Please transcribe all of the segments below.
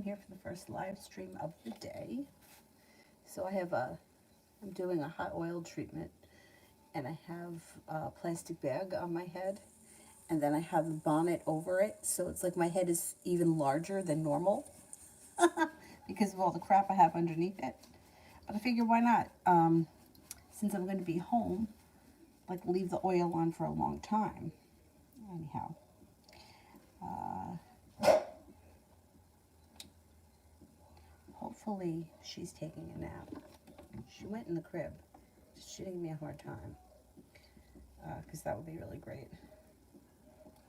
here for the first live stream of the day. So I'm doing a hot oil treatment, and I have a plastic bag on my head, and then I have the bonnet over it, so it's like my head is even larger than normal because of all the crap I have underneath it. But I figure why not? Since I'm going to be home, like leave the oil on for a long time. Anyhow, hopefully she's taking a nap. She went in the crib, just shooting me a hard time, because that would be really great.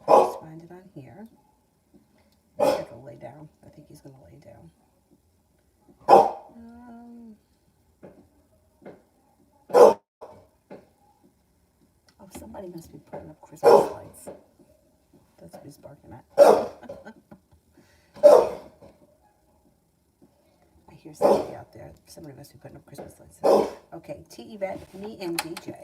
Just find it on here. I think he'll lay down. I think he's going to lay down. Oh, somebody must be putting up Christmas lights. That's what he's barking at. I hear somebody out there. Somebody must be putting up Christmas lights. Okay, T. Yvette, me, and DJ.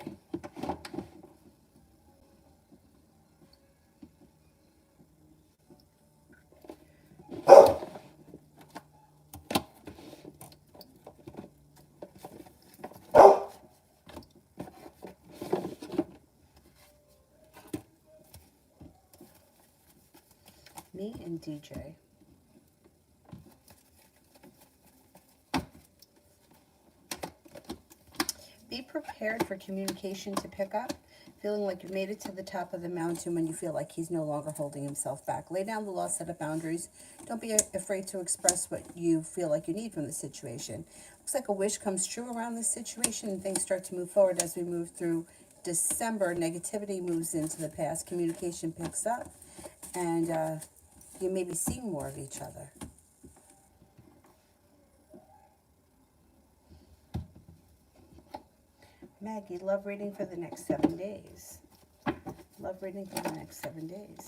Me and DJ. Be prepared for communication to pick up, feeling like you've made it to the top of the mountain when you feel like he's no longer holding himself back. Lay down the law, set up boundaries. Don't be afraid to express what you feel like you need from the situation. Looks like a wish comes true around this situation, and things start to move forward as we move through December. Negativity moves into the past. Communication picks up, and you maybe see more of each other. Maggie, love reading for the next 7 days. Love reading for the next 7 days.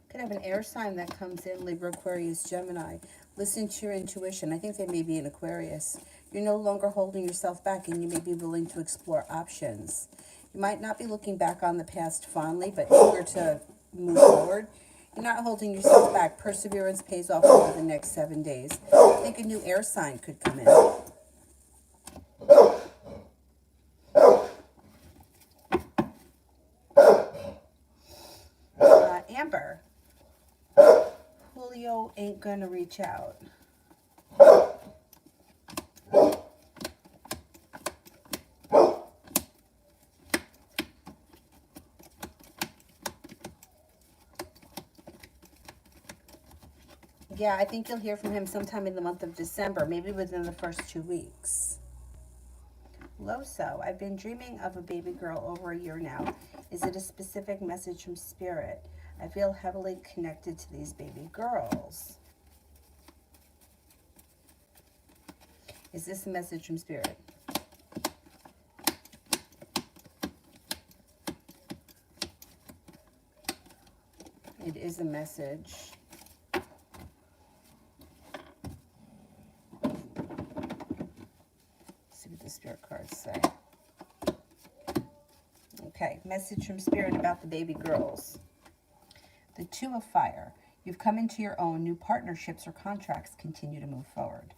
Could have an air sign that comes in, Libra, Aquarius, Gemini. Listen to your intuition. I think they may be in Aquarius. You're no longer holding yourself back, and you may be willing to explore options. You might not be looking back on the past fondly, but eager to move forward. You're not holding yourself back. Perseverance pays off over the next 7 days. I think a new air sign could come in. Amber. Julio ain't gonna reach out. Yeah, I think you'll hear from him sometime in the month of December, maybe within the first 2 weeks. Loso, I've been dreaming of a baby girl over a year now. Is it a specific message from Spirit? I feel heavily connected to these baby girls. Is this a message from Spirit? It is a message. Spirit cards say. Okay, message from Spirit about the baby girls. The Two of Fire. You've come into your own. New partnerships or contracts continue to move forward.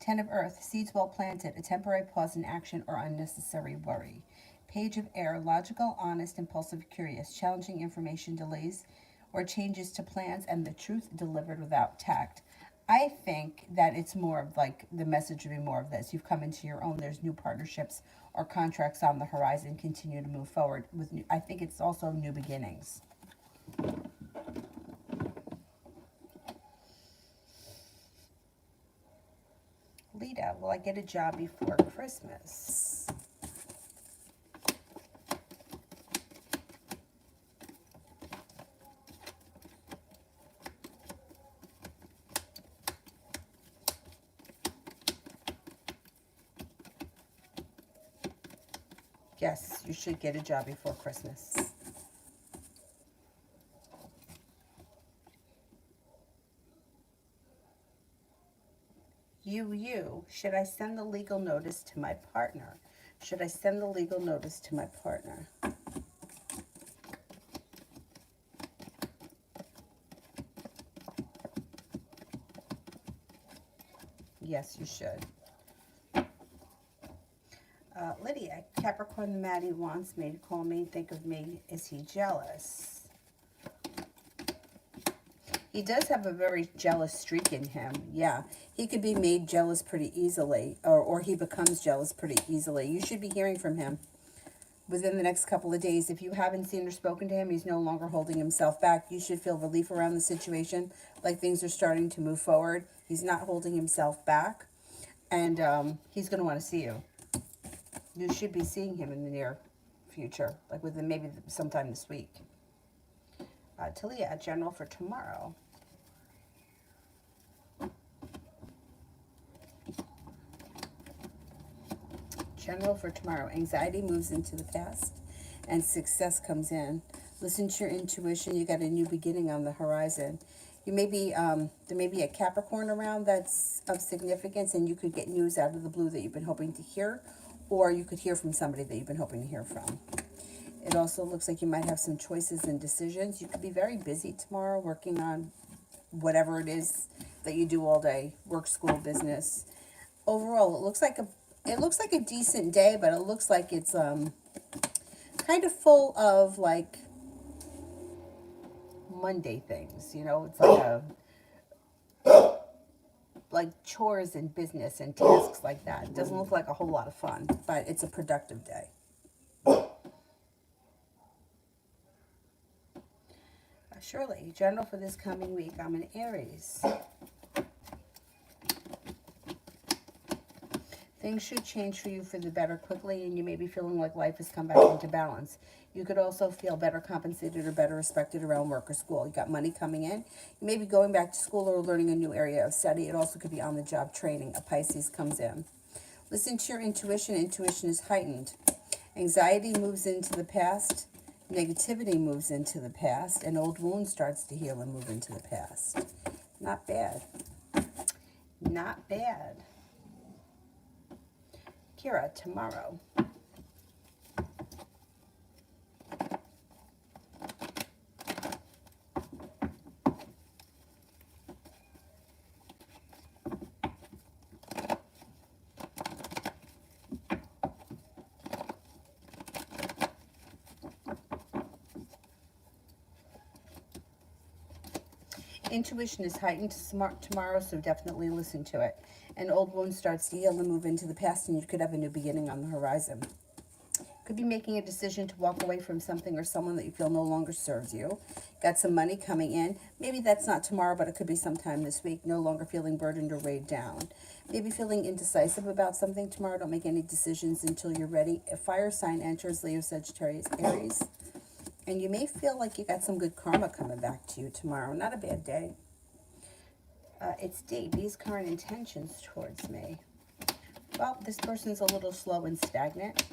Ten of Earth. Seeds well planted. A temporary pause in action or unnecessary worry. Page of Air. Logical, honest, impulsive, curious. Challenging information, delays or changes to plans, and the truth delivered without tact. I think that it's more of like the message would be more of this. You've come into your own. There's new partnerships or contracts on the horizon. Continue to move forward with new. I think it's also new beginnings. Lita, will I get a job before Christmas? Yes, you should get a job before Christmas. You, should I send the legal notice to my partner? Should I send the legal notice to my partner? Yes, you should. Lydia, Capricorn, the man he wants me to call me, think of me. Is he jealous? He does have a very jealous streak in him. Yeah, he could be made jealous pretty easily, or he becomes jealous pretty easily. You should be hearing from him within the next couple of days. If you haven't seen or spoken to him, he's no longer holding himself back. You should feel relief around the situation, like things are starting to move forward. He's not holding himself back, and he's going to want to see you. You should be seeing him in the near future, like within maybe sometime this week. Talia, general for tomorrow. General for tomorrow. Anxiety moves into the past and success comes in. Listen to your intuition. You got a new beginning on the horizon. You may be, there may be a Capricorn around that's of significance, and you could get news out of the blue that you've been hoping to hear, or you could hear from somebody that you've been hoping to hear from. It also looks like you might have some choices and decisions. You could be very busy tomorrow working on whatever it is that you do all day, work, school, business. Overall, it looks like a decent day, but it looks like it's kind of full of like Monday things, you know. It's like like chores and business and tasks like that. It doesn't look like a whole lot of fun, but it's a productive day. Shirley, general for this coming week. I'm an Aries. Things should change for you for the better quickly, and you may be feeling like life has come back into balance. You could also feel better compensated or better respected around work or school. You got money coming in. You may be going back to school or learning a new area of study. It also could be on-the-job training. A Pisces comes in. Listen to your intuition. Intuition is heightened. Anxiety moves into the past. Negativity moves into the past. An old wound starts to heal and move into the past. Not bad. Not bad. Kira, tomorrow. Intuition is heightened tomorrow, so definitely listen to it. An old wound starts to heal and move into the past, and you could have a new beginning on the horizon. Could be making a decision to walk away from something or someone that you feel no longer serves you. Got some money coming in. Maybe that's not tomorrow, but it could be sometime this week. No longer feeling burdened or weighed down. Maybe feeling indecisive about something tomorrow. Don't make any decisions until you're ready. A fire sign enters, Leo, Sagittarius, Aries. And you may feel like you got some good karma coming back to you tomorrow. Not a bad day. It's D. B's current intentions towards me. Well, this person's a little slow and stagnant,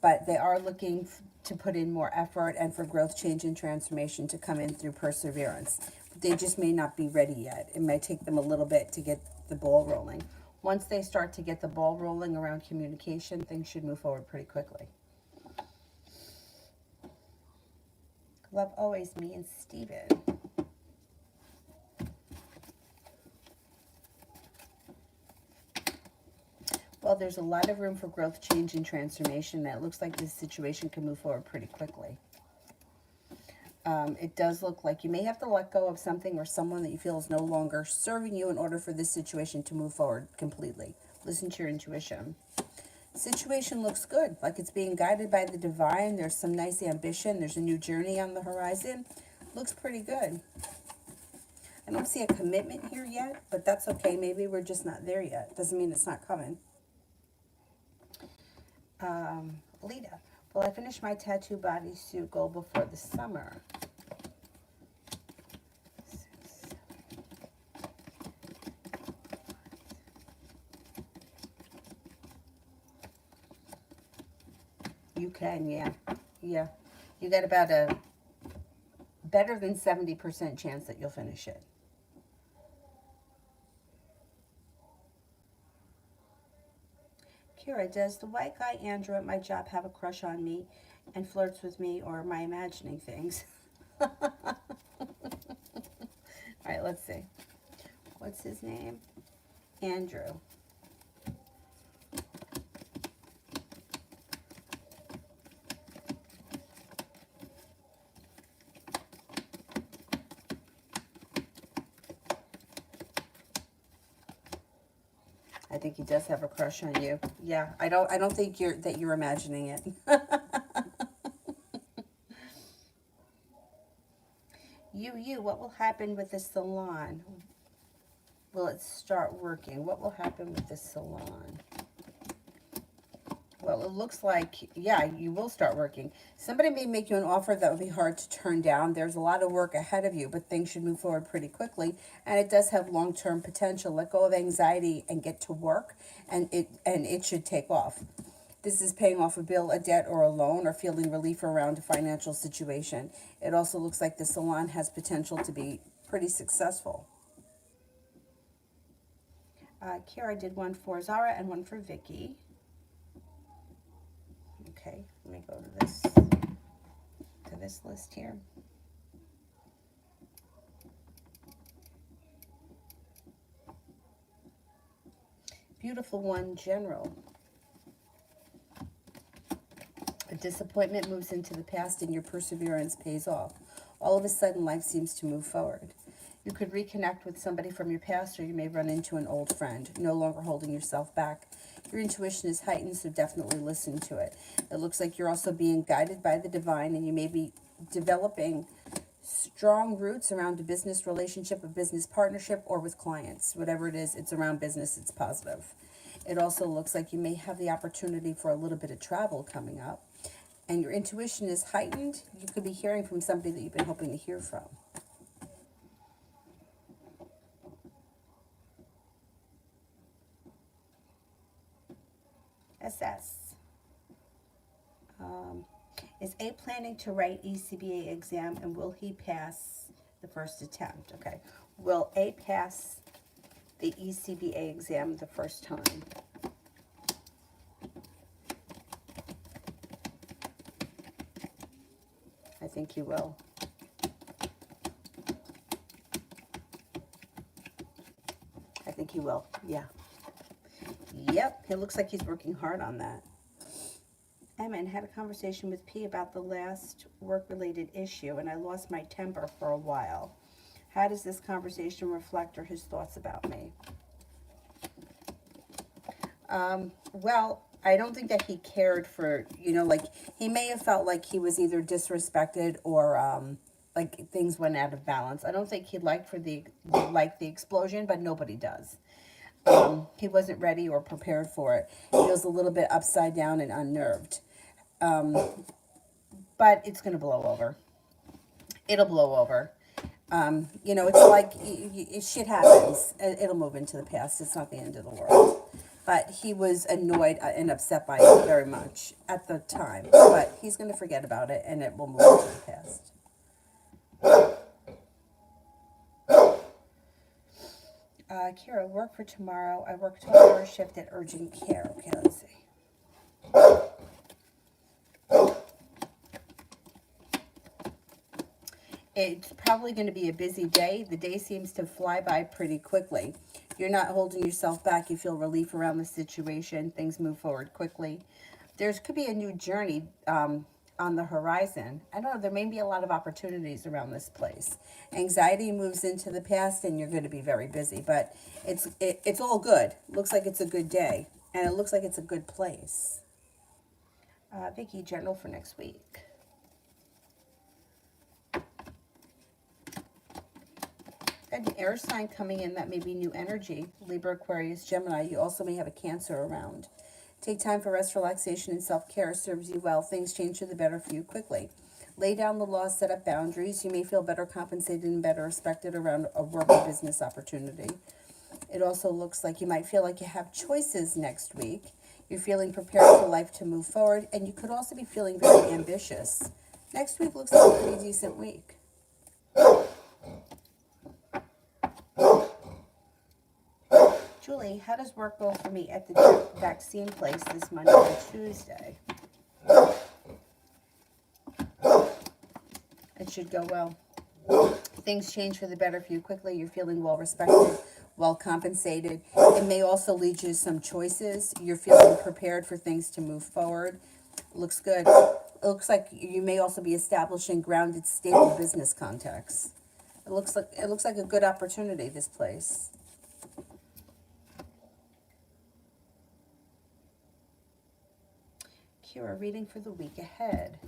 but they are looking to put in more effort and for growth, change, and transformation to come in through perseverance. They just may not be ready yet. It may take them a little bit to get the ball rolling. Once they start to get the ball rolling around communication, things should move forward pretty quickly. Love always, me and Steven. Well, there's a lot of room for growth, change, and transformation. And it looks like this situation can move forward pretty quickly. It does look like you may have to let go of something or someone that you feel is no longer serving you in order for this situation to move forward completely. Listen to your intuition. Situation looks good, like it's being guided by the divine. There's some nice ambition. There's a new journey on the horizon. Looks pretty good. I don't see a commitment here yet, but that's okay. Maybe we're just not there yet. Doesn't mean it's not coming. Lita, will I finish my tattoo bodysuit goal before the summer? You can, yeah. Yeah. You got about a better than 70% chance that you'll finish it. Kira, Kira, does the white guy Andrew at my job have a crush on me and flirts with me, or am I imagining things? All right, let's see. What's his name? Andrew. I think he does have a crush on you. Yeah, I don't think you're imagining it. What will happen with the salon? Will it start working? What will happen with the salon? Well, it looks like, yeah, you will start working. Somebody may make you an offer that would be hard to turn down. There's a lot of work ahead of you, but things should move forward pretty quickly. And it does have long-term potential. Let go of anxiety and get to work, and it should take off. This is paying off a bill, a debt, or a loan, or feeling relief around a financial situation. It also looks like the salon has potential to be pretty successful. Kira did one for Zara and one for Vicky. Okay, let me go to this list here. Beautiful one, General. A disappointment moves into the past and your perseverance pays off. All of a sudden, life seems to move forward. You could reconnect with somebody from your past, or you may run into an old friend, no longer holding yourself back. Your intuition is heightened, so definitely listen to it. It looks like you're also being guided by the divine, and you may be developing strong roots around a business relationship, a business partnership, or with clients. Whatever it is, it's around business, it's positive. It also looks like you may have the opportunity for a little bit of travel coming up, and your intuition is heightened. You could be hearing from somebody that you've been hoping to hear from. SS. Is A planning to write ECBA exam, and will he pass the first attempt? Okay. Will A pass the ECBA exam the first time? I think he will. I think he will, yeah. Yep, it looks like he's working hard on that. Emma had a conversation with P about the last work-related issue, and I lost my temper for a while. How does this conversation reflect or his thoughts about me? Well, I don't think that he cared for, like, he may have felt like he was either disrespected or, like, things went out of balance. I don't think he liked the explosion, but nobody does. He wasn't ready or prepared for it. He was a little bit upside down and unnerved. But it's going to blow over. It'll blow over. It's like shit happens. It'll move into the past. It's not the end of the world. But he was annoyed and upset by it very much at the time. But he's going to forget about it, and it will move into the past. Kira, work for tomorrow. I work 12-hour shift at urgent care. Okay, let's see. It's probably going to be a busy day. The day seems to fly by pretty quickly. You're not holding yourself back. You feel relief around the situation. Things move forward quickly. Could be a new journey on the horizon. I don't know. There may be a lot of opportunities around this place. Anxiety moves into the past, and you're going to be very busy. But it's all good. Looks like it's a good day, and it looks like it's a good place. Vicky, general for next week. An air sign coming in, that may be new energy. Libra, Aquarius, Gemini. You also may have a Cancer around. Take time for rest, relaxation, and self-care. Serves you well. Things change for the better for you quickly. Lay down the law, set up boundaries. You may feel better compensated and better respected around a work or business opportunity. It also looks like you might feel like you have choices next week. You're feeling prepared for life to move forward, and you could also be feeling very ambitious. Next week looks like a pretty decent week. Julie, how does work go for me at the vaccine place this Monday and Tuesday? It should go well. Things change for the better for you quickly. You're feeling well respected, well compensated. It may also lead you to some choices. You're feeling prepared for things to move forward. Looks good. It looks like you may also be establishing grounded, stable business contacts. It looks like a good opportunity, this place. Kira, reading for the week ahead.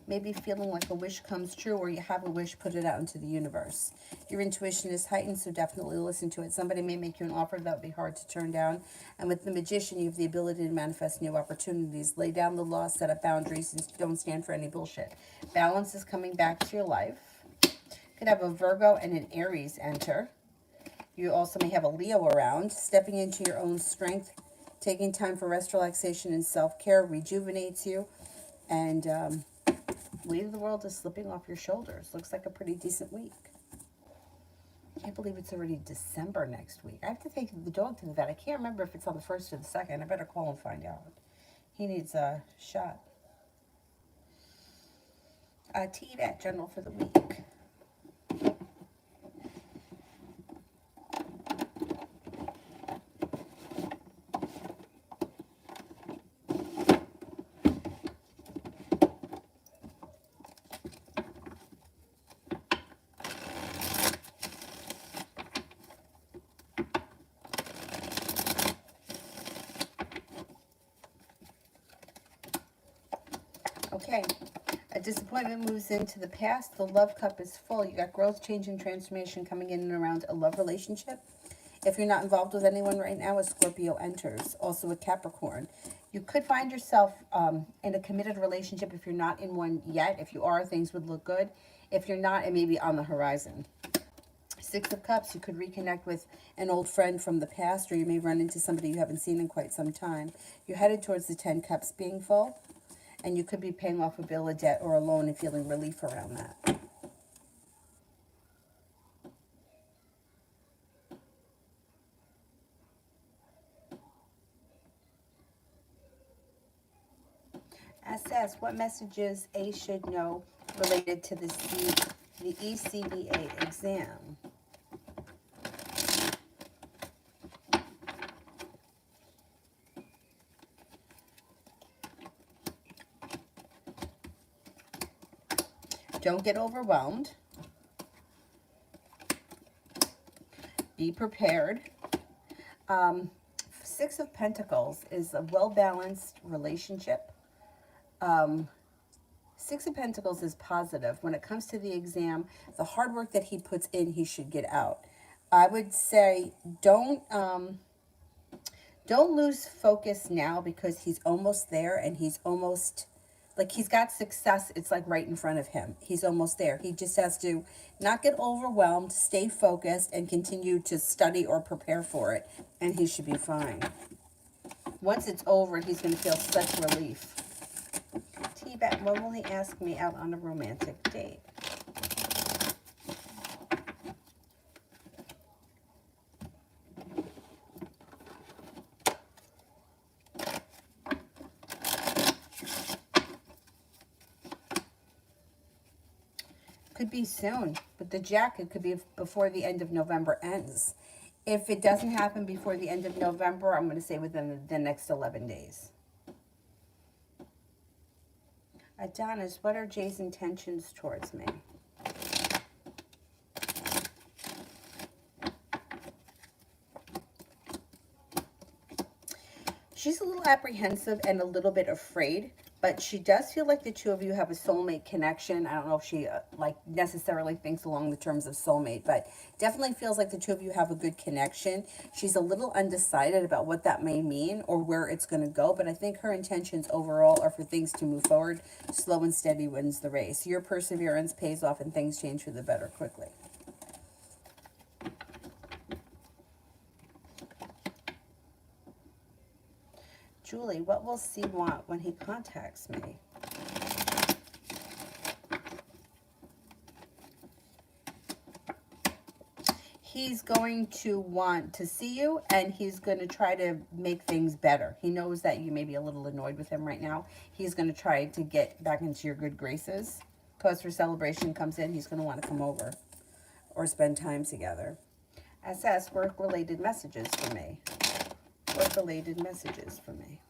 Maybe feeling like a wish comes true, or you have a wish, put it out into the universe. Your intuition is heightened, so definitely listen to it. Somebody may make you an offer that would be hard to turn down. And with the Magician, you have the ability to manifest new opportunities. Lay down the law, set up boundaries, and don't stand for any bullshit. Balance is coming back to your life. You could have a Virgo and an Aries enter. You also may have a Leo around. Stepping into your own strength, taking time for rest, relaxation, and self-care rejuvenates you. And weight of the world is slipping off your shoulders. Looks like a pretty decent week. Can't believe it's already December next week. I have to take the dog to the vet. I can't remember if it's on the 1st or the 2nd. I better call and find out. He needs a shot. Vet general for the week. Okay, a disappointment moves into the past. The love cup is full. You got growth, change, and transformation coming in and around a love relationship. If you're not involved with anyone right now, a Scorpio enters. Also a Capricorn. You could find yourself in a committed relationship if you're not in one yet. If you are, things would look good. If you're not, it may be on the horizon. 6 of Cups, you could reconnect with an old friend from the past, or you may run into somebody you haven't seen in quite some time. You're headed towards the 10 Cups being full. And you could be paying off a bill, a debt, or a loan and feeling relief around that. Assess what messages A should know related to the ECBA exam. Don't get overwhelmed. Be prepared. 6 of Pentacles is a well-balanced relationship. 6 of Pentacles is positive. When it comes to the exam, the hard work that he puts in, he should get out. I would say don't lose focus now, because he's almost there, and he's almost... like, he's got success. It's like right in front of him. He's almost there. He just has to not get overwhelmed, stay focused, and continue to study or prepare for it. And he should be fine. Once it's over, he's going to feel such relief. T-Bet, when will he ask me out on a romantic date? Could be soon, but the Jack, it could be before the end of November ends. If it doesn't happen before the end of November, I'm going to say within the next 11 days. Adonis, what are Jay's intentions towards me? She's a little apprehensive and a little bit afraid, but she does feel like the two of you have a soulmate connection. I don't know if she necessarily thinks along the terms of soulmate, but definitely feels like the two of you have a good connection. She's a little undecided about what that may mean or where it's going to go, but I think her intentions overall are for things to move forward. Slow and steady wins the race. Your perseverance pays off and things change for the better quickly. Julie, what will C want when he contacts me? he's going to want to see you, and he's going to try to make things better. He knows that you may be a little annoyed with him right now. He's going to try to get back into your good graces. Cause for celebration comes in, he's going to want to come over or spend time together. SS, work-related messages for me. Work-related messages for me.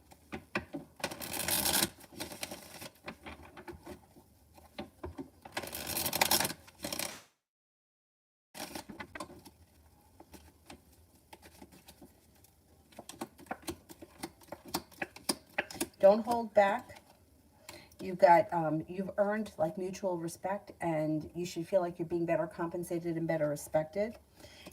Don't hold back. You've got, you've earned like mutual respect, and you should feel like you're being better compensated and better respected.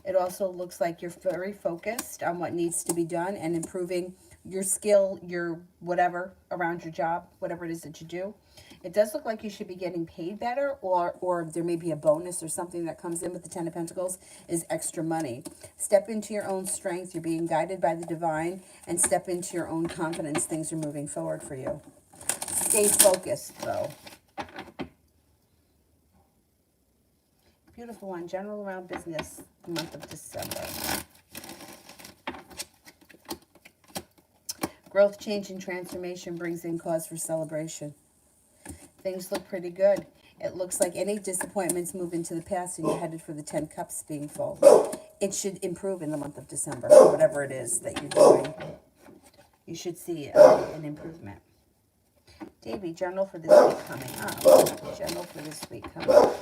It also looks like you're very focused on what needs to be done and improving your skill, your whatever around your job, whatever it is that you do. It does look like you should be getting paid better, or there may be a bonus or something that comes in with the Ten of Pentacles is extra money. Step into your own strength. You're being guided by the divine, and step into your own confidence. Things are moving forward for you. Stay focused, though. Beautiful one. General around business, the month of December. Growth, change, and transformation brings in cause for celebration. Things look pretty good. It looks like any disappointments move into the past, and you're headed for the 10 cups being full. It should improve in the month of December, whatever it is that you're doing. You should see an improvement. Davey, journal for this week coming up. Journal for this week coming up.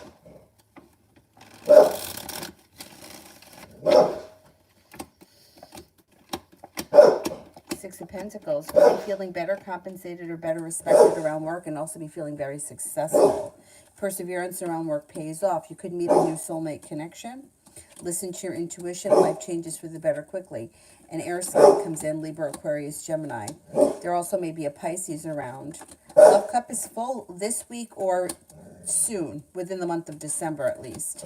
Six of Pentacles. Will be feeling better compensated or better respected around work, and also be feeling very successful. Perseverance around work pays off. You could meet a new soulmate connection. Listen to your intuition. Life changes for the better quickly. An air sign comes in, Libra, Aquarius, Gemini. There also may be a Pisces around. Love cup is full this week or soon, within the month of December at least.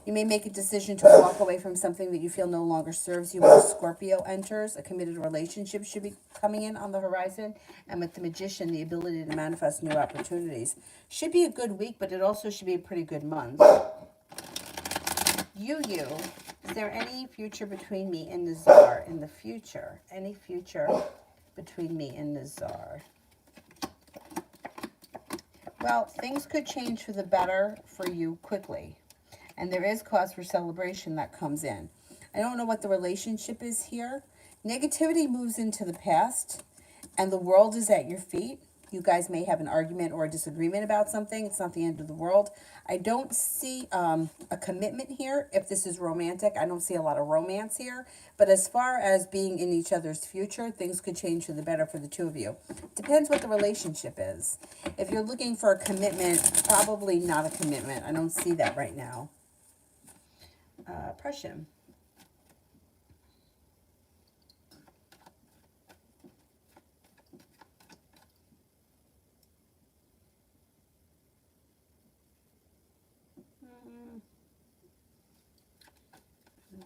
You may make a decision to walk away from something that you feel no longer serves you when a Scorpio enters. A committed relationship should be coming in on the horizon. And with the Magician, the ability to manifest new opportunities. Should be a good week, but it also should be a pretty good month. Is there any future between me and the Czar in the future? Any future between me and the Czar? Well, things could change for the better for you quickly. And there is cause for celebration that comes in. I don't know what the relationship is here. Negativity moves into the past, and the world is at your feet. You guys may have an argument or a disagreement about something. It's not the end of the world. I don't see a commitment here. If this is romantic, I don't see a lot of romance here. But as far as being in each other's future, things could change for the better for the two of you. Depends what the relationship is. If you're looking for a commitment, probably not a commitment. I don't see that right now. Prussian.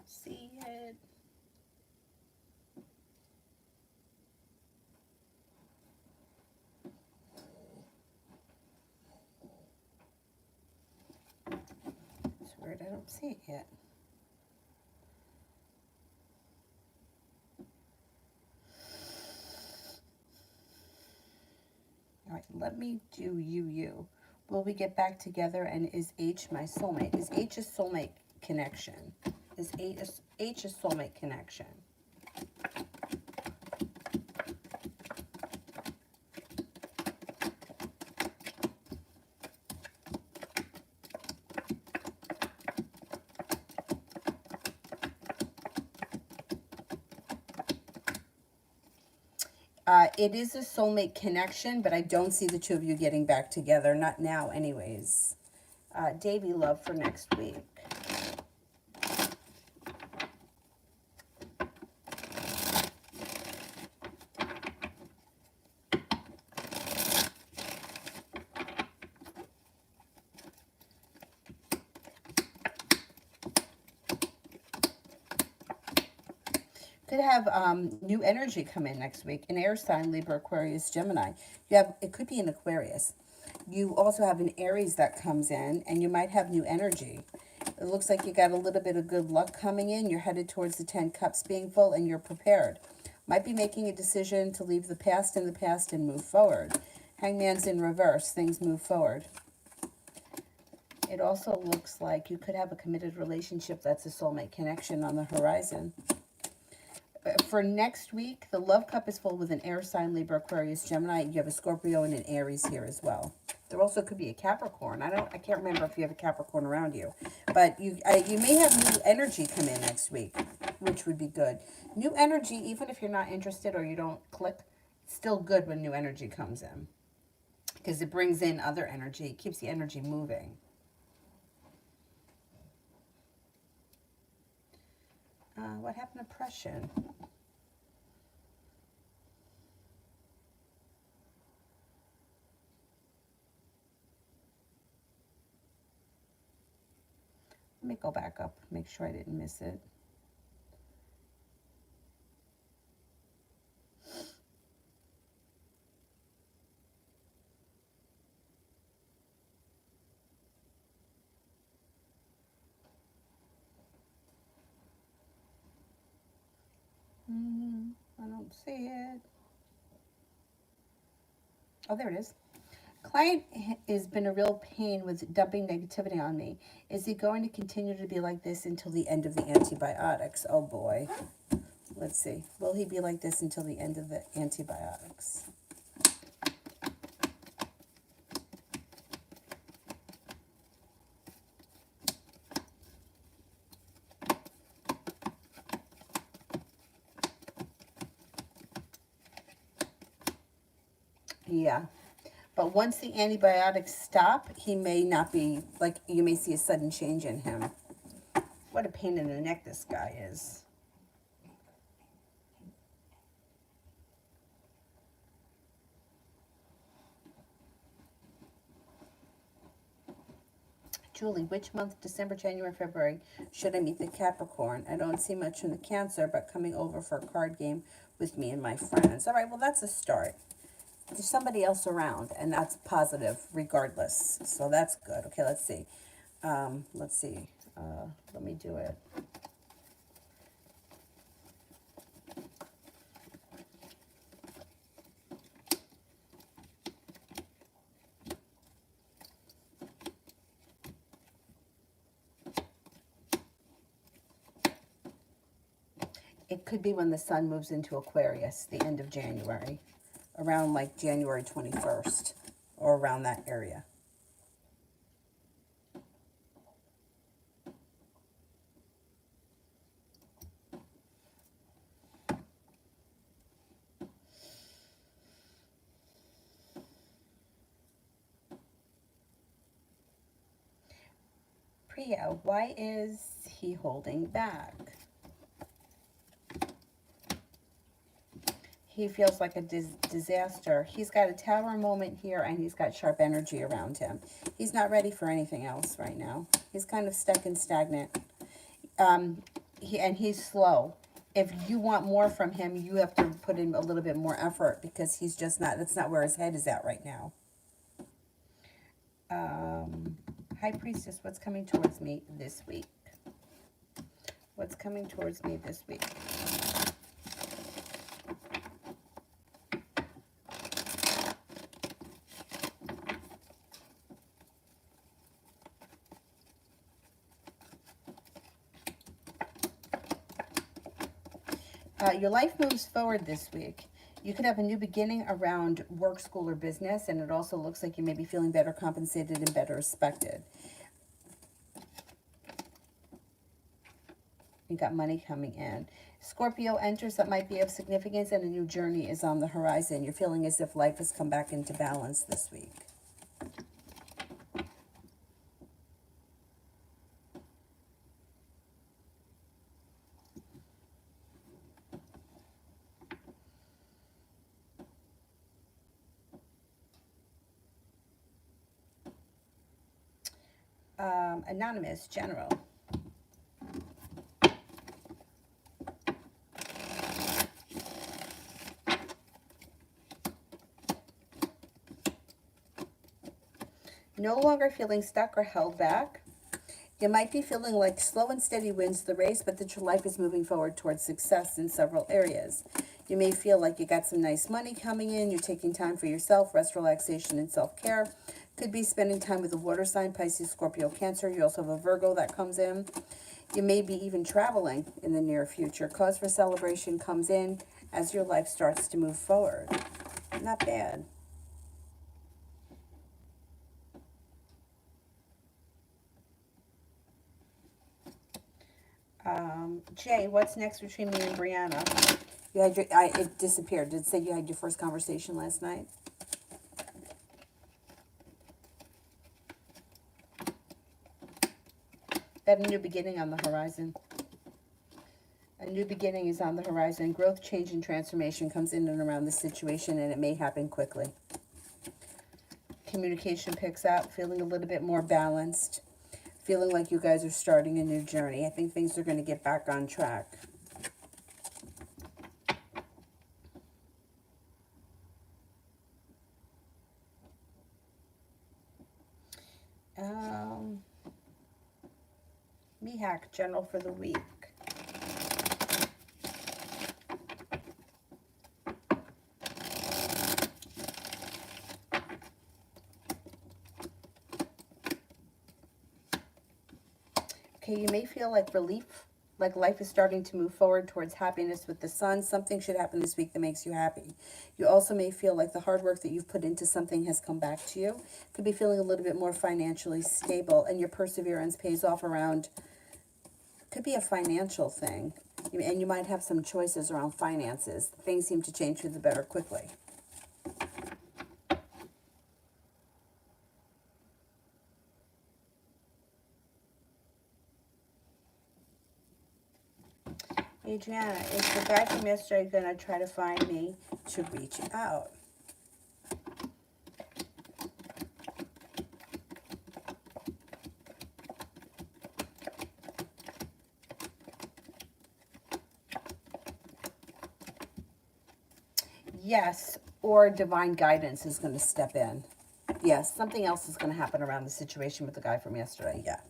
See it. It's weird, I don't see it yet. All right, let me do you. Will we get back together, and is H my soulmate? Is H a soulmate connection? Is H a soulmate connection? It is a soulmate connection, but I don't see the two of you getting back together. Not now, anyways. Davey, love for next week. Could have new energy come in next week. An air sign, Libra, Aquarius, Gemini. It could be an Aquarius. You also have an Aries that comes in, and you might have new energy. It looks like you got a little bit of good luck coming in. You're headed towards the 10 cups being full, and you're prepared. Might be making a decision to leave the past in the past and move forward. Hangman's in reverse. Things move forward. It also looks like you could have a committed relationship that's a soulmate connection on the horizon. For next week, the love cup is full with an air sign, Libra, Aquarius, Gemini. You have a Scorpio and an Aries here as well. There also could be a Capricorn. I can't remember if you have a Capricorn around you, but you may have new energy come in next week, which would be good. New energy, even if you're not interested or you don't click, it's still good when new energy comes in because it brings in other energy. It keeps the energy moving. What happened to oppression? Let me go back up, make sure I didn't miss it. I don't see it. Oh, there it is. Client has been a real pain with dumping negativity on me. Is he going to continue to be like this until the end of the antibiotics? Oh boy. Let's see. Will he be like this until the end of the antibiotics? Yeah. But once the antibiotics stop, he may not be, like, you may see a sudden change in him. What a pain in the neck this guy is. Julie, which month, December, January, February, should I meet the Capricorn? I don't see much from the Cancer, but coming over for a card game with me and my friends. All right, well, that's a start. There's somebody else around, and that's positive regardless. So that's good. Okay, let's see. Let me do it. It could be when the sun moves into Aquarius, the end of January, around like January 21st, or around that area. Priya, why is he holding back? He feels like a disaster. He's got a tower moment here, and he's got sharp energy around him. He's not ready for anything else right now. He's kind of stuck and stagnant. He's slow. If you want more from him, you have to put in a little bit more effort because he's just not, that's not where his head is at right now. High Priestess, what's coming towards me this week? What's coming towards me this week? Your life moves forward this week. You could have a new beginning around work, school, or business, and it also looks like you may be feeling better compensated and better respected. You got money coming in. Scorpio enters that might be of significance, and a new journey is on the horizon. You're feeling as if life has come back into balance this week. Anonymous, general. No longer feeling stuck or held back. You might be feeling like slow and steady wins the race, but that your life is moving forward towards success in several areas. You may feel like you got some nice money coming in. You're taking time for yourself, rest, relaxation, and self-care. Could be spending time with a water sign, Pisces, Scorpio, Cancer. You also have a Virgo that comes in. You may be even traveling in the near future. Cause for celebration comes in as your life starts to move forward. Not bad. Jay, what's next between me and Brianna? You had it disappeared. Did it say you had your first conversation last night? That a new beginning on the horizon. A new beginning is on the horizon. Growth, change, and transformation comes in and around this situation, and it may happen quickly. Communication picks up, feeling a little bit more balanced, feeling like you guys are starting a new journey. I think things are going to get back on track. Mihak, general for the week. Okay, you may feel like relief, like life is starting to move forward towards happiness with the sun. Something should happen this week that makes you happy. You also may feel like the hard work that you've put into something has come back to you. Could be feeling a little bit more financially stable, and your perseverance pays off around, could be a financial thing. And you might have some choices around finances. Things seem to change for the better quickly. Adriana, is the guy from yesterday going to try to find me to reach out? Yes, or divine guidance is going to step in. Yes, something else is going to happen around the situation with the guy from yesterday. Yeah.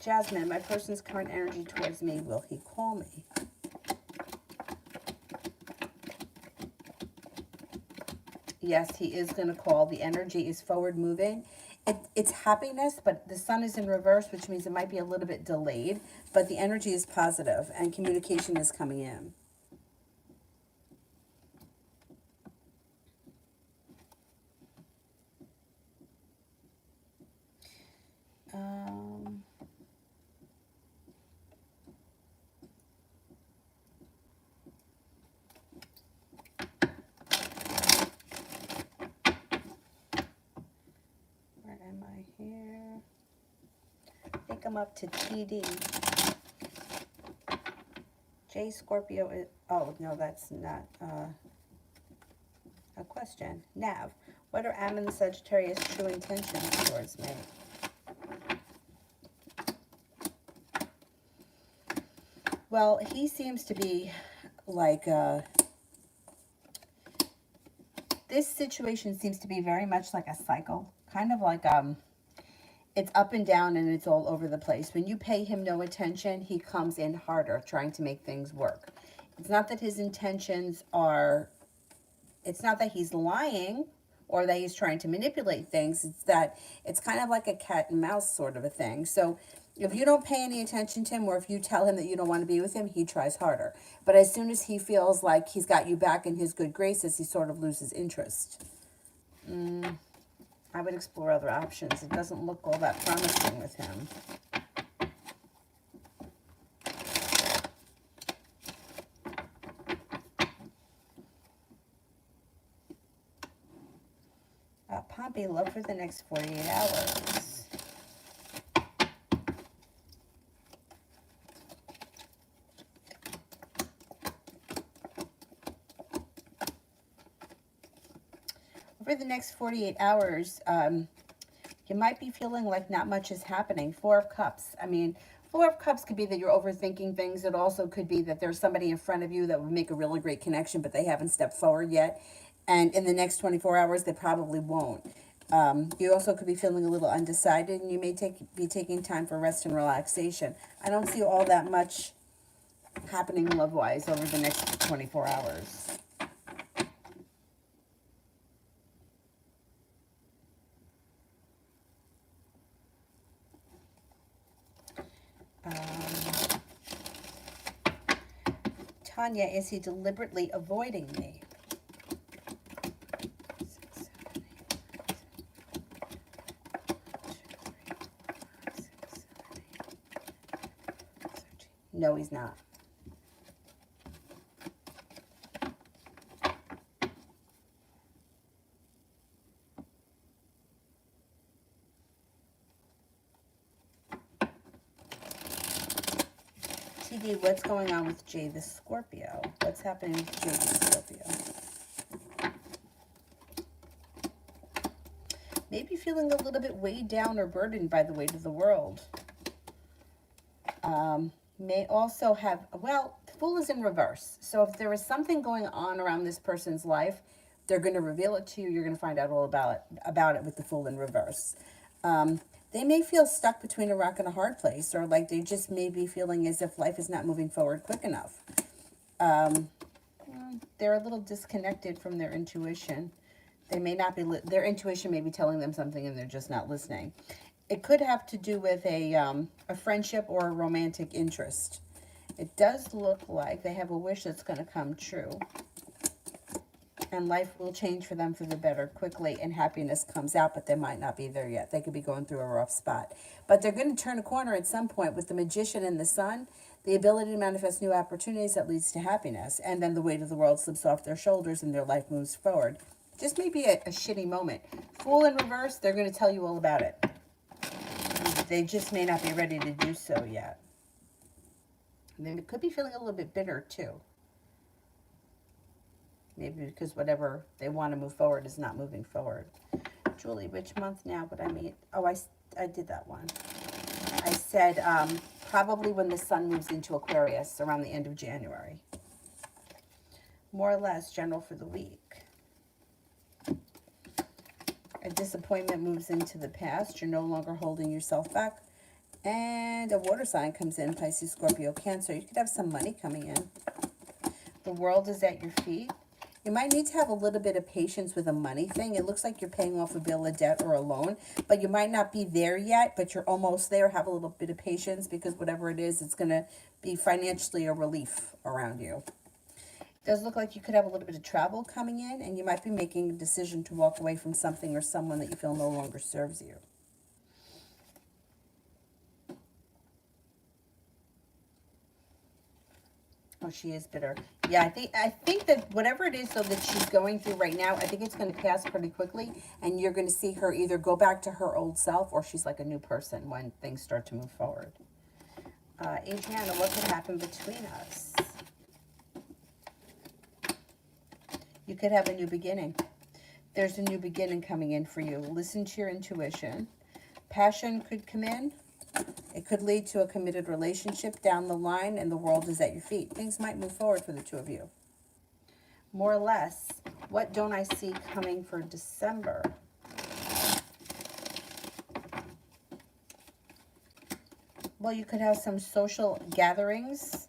Jasmine, my person's current energy towards me, will he call me? Yes, he is going to call. The energy is forward moving. It's happiness, but the sun is in reverse, which means it might be a little bit delayed, but the energy is positive and communication is coming in. Where am I here? I think I'm up to TD. J Scorpio is, oh, no, that's not a question. Nav, what are Am and the Sagittarius' true intentions towards me? Well, he seems to be like, this situation seems to be very much like a cycle. Kind of like, it's up and down and it's all over the place. When you pay him no attention, he comes in harder, trying to make things work. It's not that his intentions are, it's not that he's lying or that he's trying to manipulate things. It's that it's kind of like a cat and mouse sort of a thing. So if you don't pay any attention to him, or if you tell him that you don't want to be with him, he tries harder. But as soon as he feels like he's got you back in his good graces, he sort of loses interest. I would explore other options. It doesn't look all that promising with him. Pompey, love for the next 48 hours. Over the next 48 hours, you might be feeling like not much is happening. Four of Cups. I mean, Four of Cups could be that you're overthinking things. It also could be that there's somebody in front of you that would make a really great connection, but they haven't stepped forward yet. And in the next 24 hours, they probably won't. You also could be feeling a little undecided, and you may be taking time for rest and relaxation. I don't see all that much happening love-wise over the next 24 hours. Tanya, is he deliberately avoiding me? No, he's not. TD, what's going on with Jay the Scorpio? What's happening with Jay the Scorpio? Maybe feeling a little bit weighed down or burdened by the weight of the world. May also have, well, the Fool is in reverse. So if there is something going on around this person's life, they're going to reveal it to you. You're going to find out all about it with the Fool in reverse. They may feel stuck between a rock and a hard place, or like they just may be feeling as if life is not moving forward quick enough. They're a little disconnected from their intuition. They may not be, their intuition may be telling them something and they're just not listening. It could have to do with a friendship or a romantic interest. It does look like they have a wish that's going to come true. And life will change for them for the better quickly, and happiness comes out, but they might not be there yet. They could be going through a rough spot. But they're going to turn a corner at some point with the Magician and the Sun, the ability to manifest new opportunities that leads to happiness. And then the weight of the world slips off their shoulders and their life moves forward. Just maybe a shitty moment. Fool in reverse, they're going to tell you all about it. They just may not be ready to do so yet. And they could be feeling a little bit bitter too. Maybe because whatever they want to move forward is not moving forward. Julie, which month now would I meet? Oh, I did that one. I said probably when the Sun moves into Aquarius around the end of January. More or less general for the week. A disappointment moves into the past. You're no longer holding yourself back. And a water sign comes in, Pisces, Scorpio, Cancer. You could have some money coming in. The world is at your feet. You might need to have a little bit of patience with a money thing. It looks like you're paying off a bill of debt or a loan, but you might not be there yet, but you're almost there. Have a little bit of patience because whatever it is, it's going to be financially a relief around you. It does look like you could have a little bit of travel coming in, and you might be making a decision to walk away from something or someone that you feel no longer serves you. Oh, she is bitter. Yeah, I think that whatever it is though that she's going through right now, I think it's going to pass pretty quickly, and you're going to see her either go back to her old self or she's like a new person when things start to move forward. Adriana, what could happen between us? You could have a new beginning. There's a new beginning coming in for you. Listen to your intuition. Passion could come in. It could lead to a committed relationship down the line, and the world is at your feet. Things might move forward for the two of you. More or less, what don't I see coming for December? Well, you could have some social gatherings,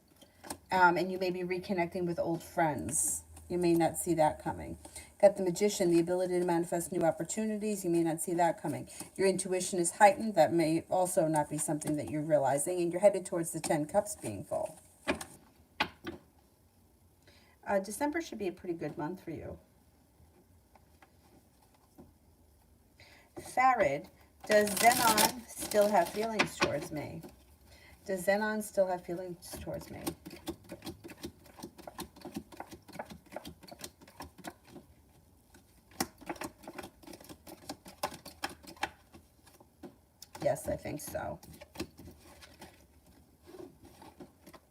and you may be reconnecting with old friends. You may not see that coming. Got the Magician, the ability to manifest new opportunities. You may not see that coming. Your intuition is heightened. That may also not be something that you're realizing. And you're headed towards the 10 Cups being full. December should be a pretty good month for you. Farid, does Zenon still have feelings towards me? Does Zenon still have feelings towards me? Yes, I think so.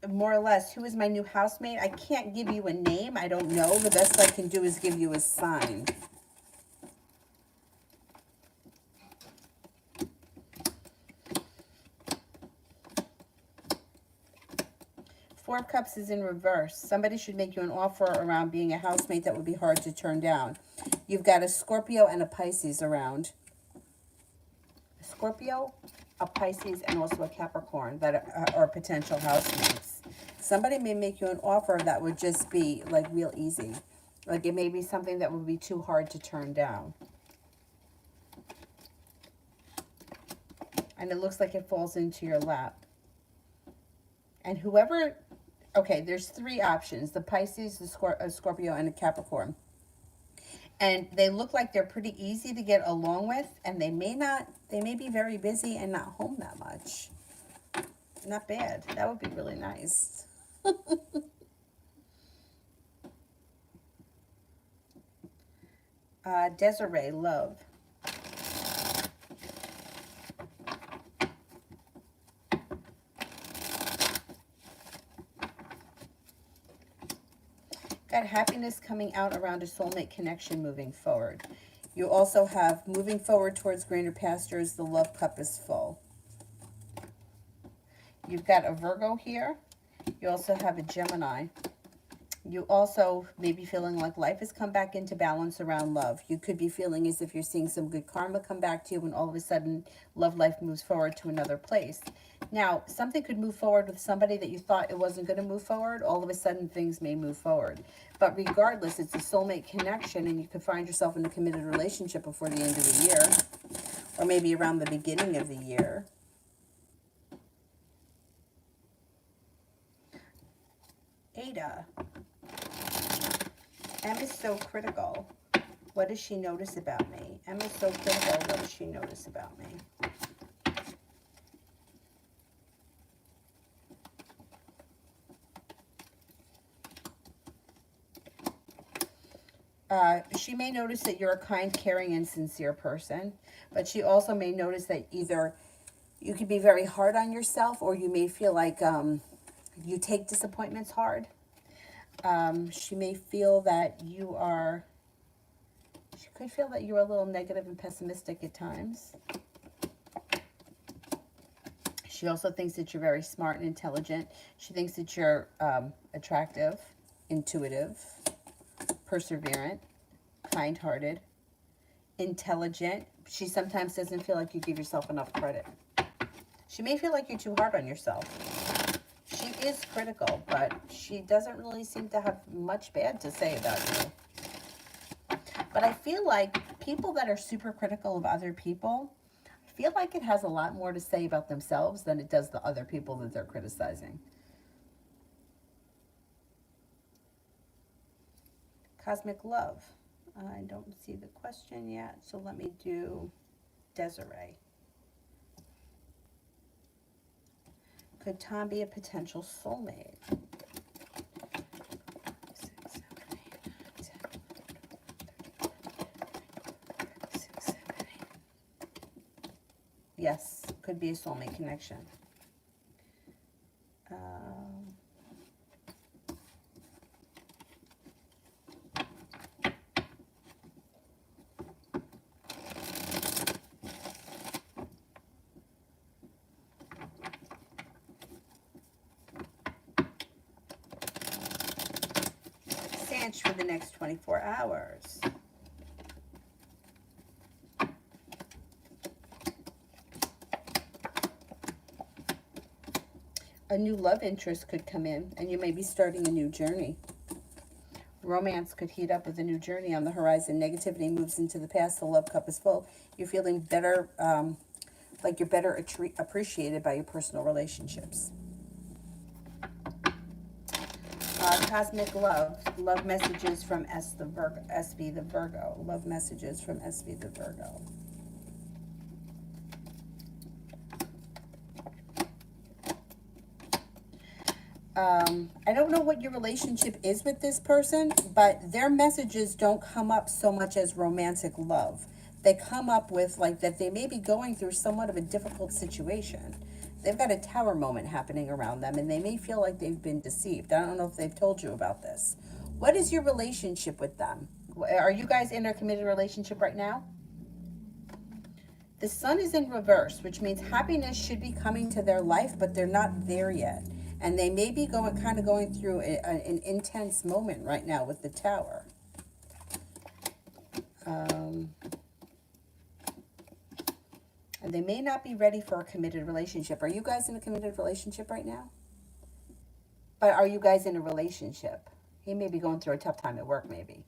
More or less, who is my new housemate? I can't give you a name. I don't know. The best I can do is give you a sign. Four of Cups is in reverse. Somebody should make you an offer around being a housemate that would be hard to turn down. You've got a Scorpio and a Pisces around. A Scorpio, a Pisces, and also a Capricorn that are potential housemates. Somebody may make you an offer that would just be like real easy. Like it may be something that would be too hard to turn down. And it looks like it falls into your lap. And whoever, okay, there's three options. The Pisces, the Scorpio, and a Capricorn. And they look like they're pretty easy to get along with. And they may be very busy and not home that much. Not bad. That would be really nice. Desiree, love. Got happiness coming out around a soulmate connection moving forward. You also have moving forward towards greener pastures. The love cup is full. You've got a Virgo here. You also have a Gemini. You also may be feeling like life has come back into balance around love. You could be feeling as if you're seeing some good karma come back to you when all of a sudden love life moves forward to another place. Now, something could move forward with somebody that you thought it wasn't going to move forward. All of a sudden, things may move forward. But regardless, it's a soulmate connection, and you could find yourself in a committed relationship before the end of the year, or maybe around the beginning of the year. Ada. M is so critical. What does she notice about me? M is so critical. What does she notice about me? She may notice that you're a kind, caring, and sincere person, but she also may notice that either you could be very hard on yourself, or you may feel like you take disappointments hard. She may feel that she could feel that you're a little negative and pessimistic at times. She also thinks that you're very smart and intelligent. She thinks that you're attractive, intuitive, perseverant, kind-hearted, intelligent. She sometimes doesn't feel like you give yourself enough credit. She may feel like you're too hard on yourself. She is critical, but she doesn't really seem to have much bad to say about you. But I feel like people that are super critical of other people, I feel like it has a lot more to say about themselves than it does the other people that they're criticizing. Cosmic love. I don't see the question yet, so let me do Desiree. Could Tom be a potential soulmate? 6, 7, 8, 9, 10, 6, 7, 8. Yes, could be a soulmate connection. For the next 24 hours. A new love interest could come in, and you may be starting a new journey. Romance could heat up with a new journey on the horizon. Negativity moves into the past. The love cup is full. You're feeling better, like you're better appreciated by your personal relationships. Cosmic love. Love messages from SB the Virgo. Love messages from SB the Virgo. I don't know what your relationship is with this person, but their messages don't come up so much as romantic love. They come up with like that they may be going through somewhat of a difficult situation. They've got a tower moment happening around them, and they may feel like they've been deceived. I don't know if they've told you about this. What is your relationship with them? Are you guys in a committed relationship right now? The sun is in reverse, which means happiness should be coming to their life, but they're not there yet. And they may be kind of going through an intense moment right now with the Tower. And they may not be ready for a committed relationship. Are you guys in a committed relationship right now? But are you guys in a relationship? He may be going through a tough time at work, maybe.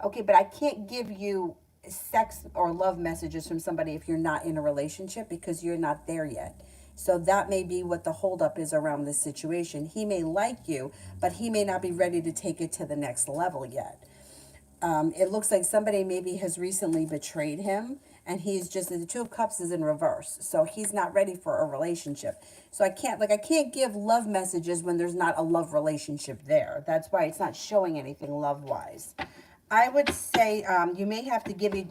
Okay, but I can't give you sex or love messages from somebody if you're not in a relationship because you're not there yet. So that may be what the holdup is around this situation. He may like you, but he may not be ready to take it to the next level yet. It looks like somebody maybe has recently betrayed him, and he's just, the Two of Cups is in reverse, so he's not ready for a relationship. So I can't give love messages when there's not a love relationship there. That's why it's not showing anything love wise. I would say you may have to give the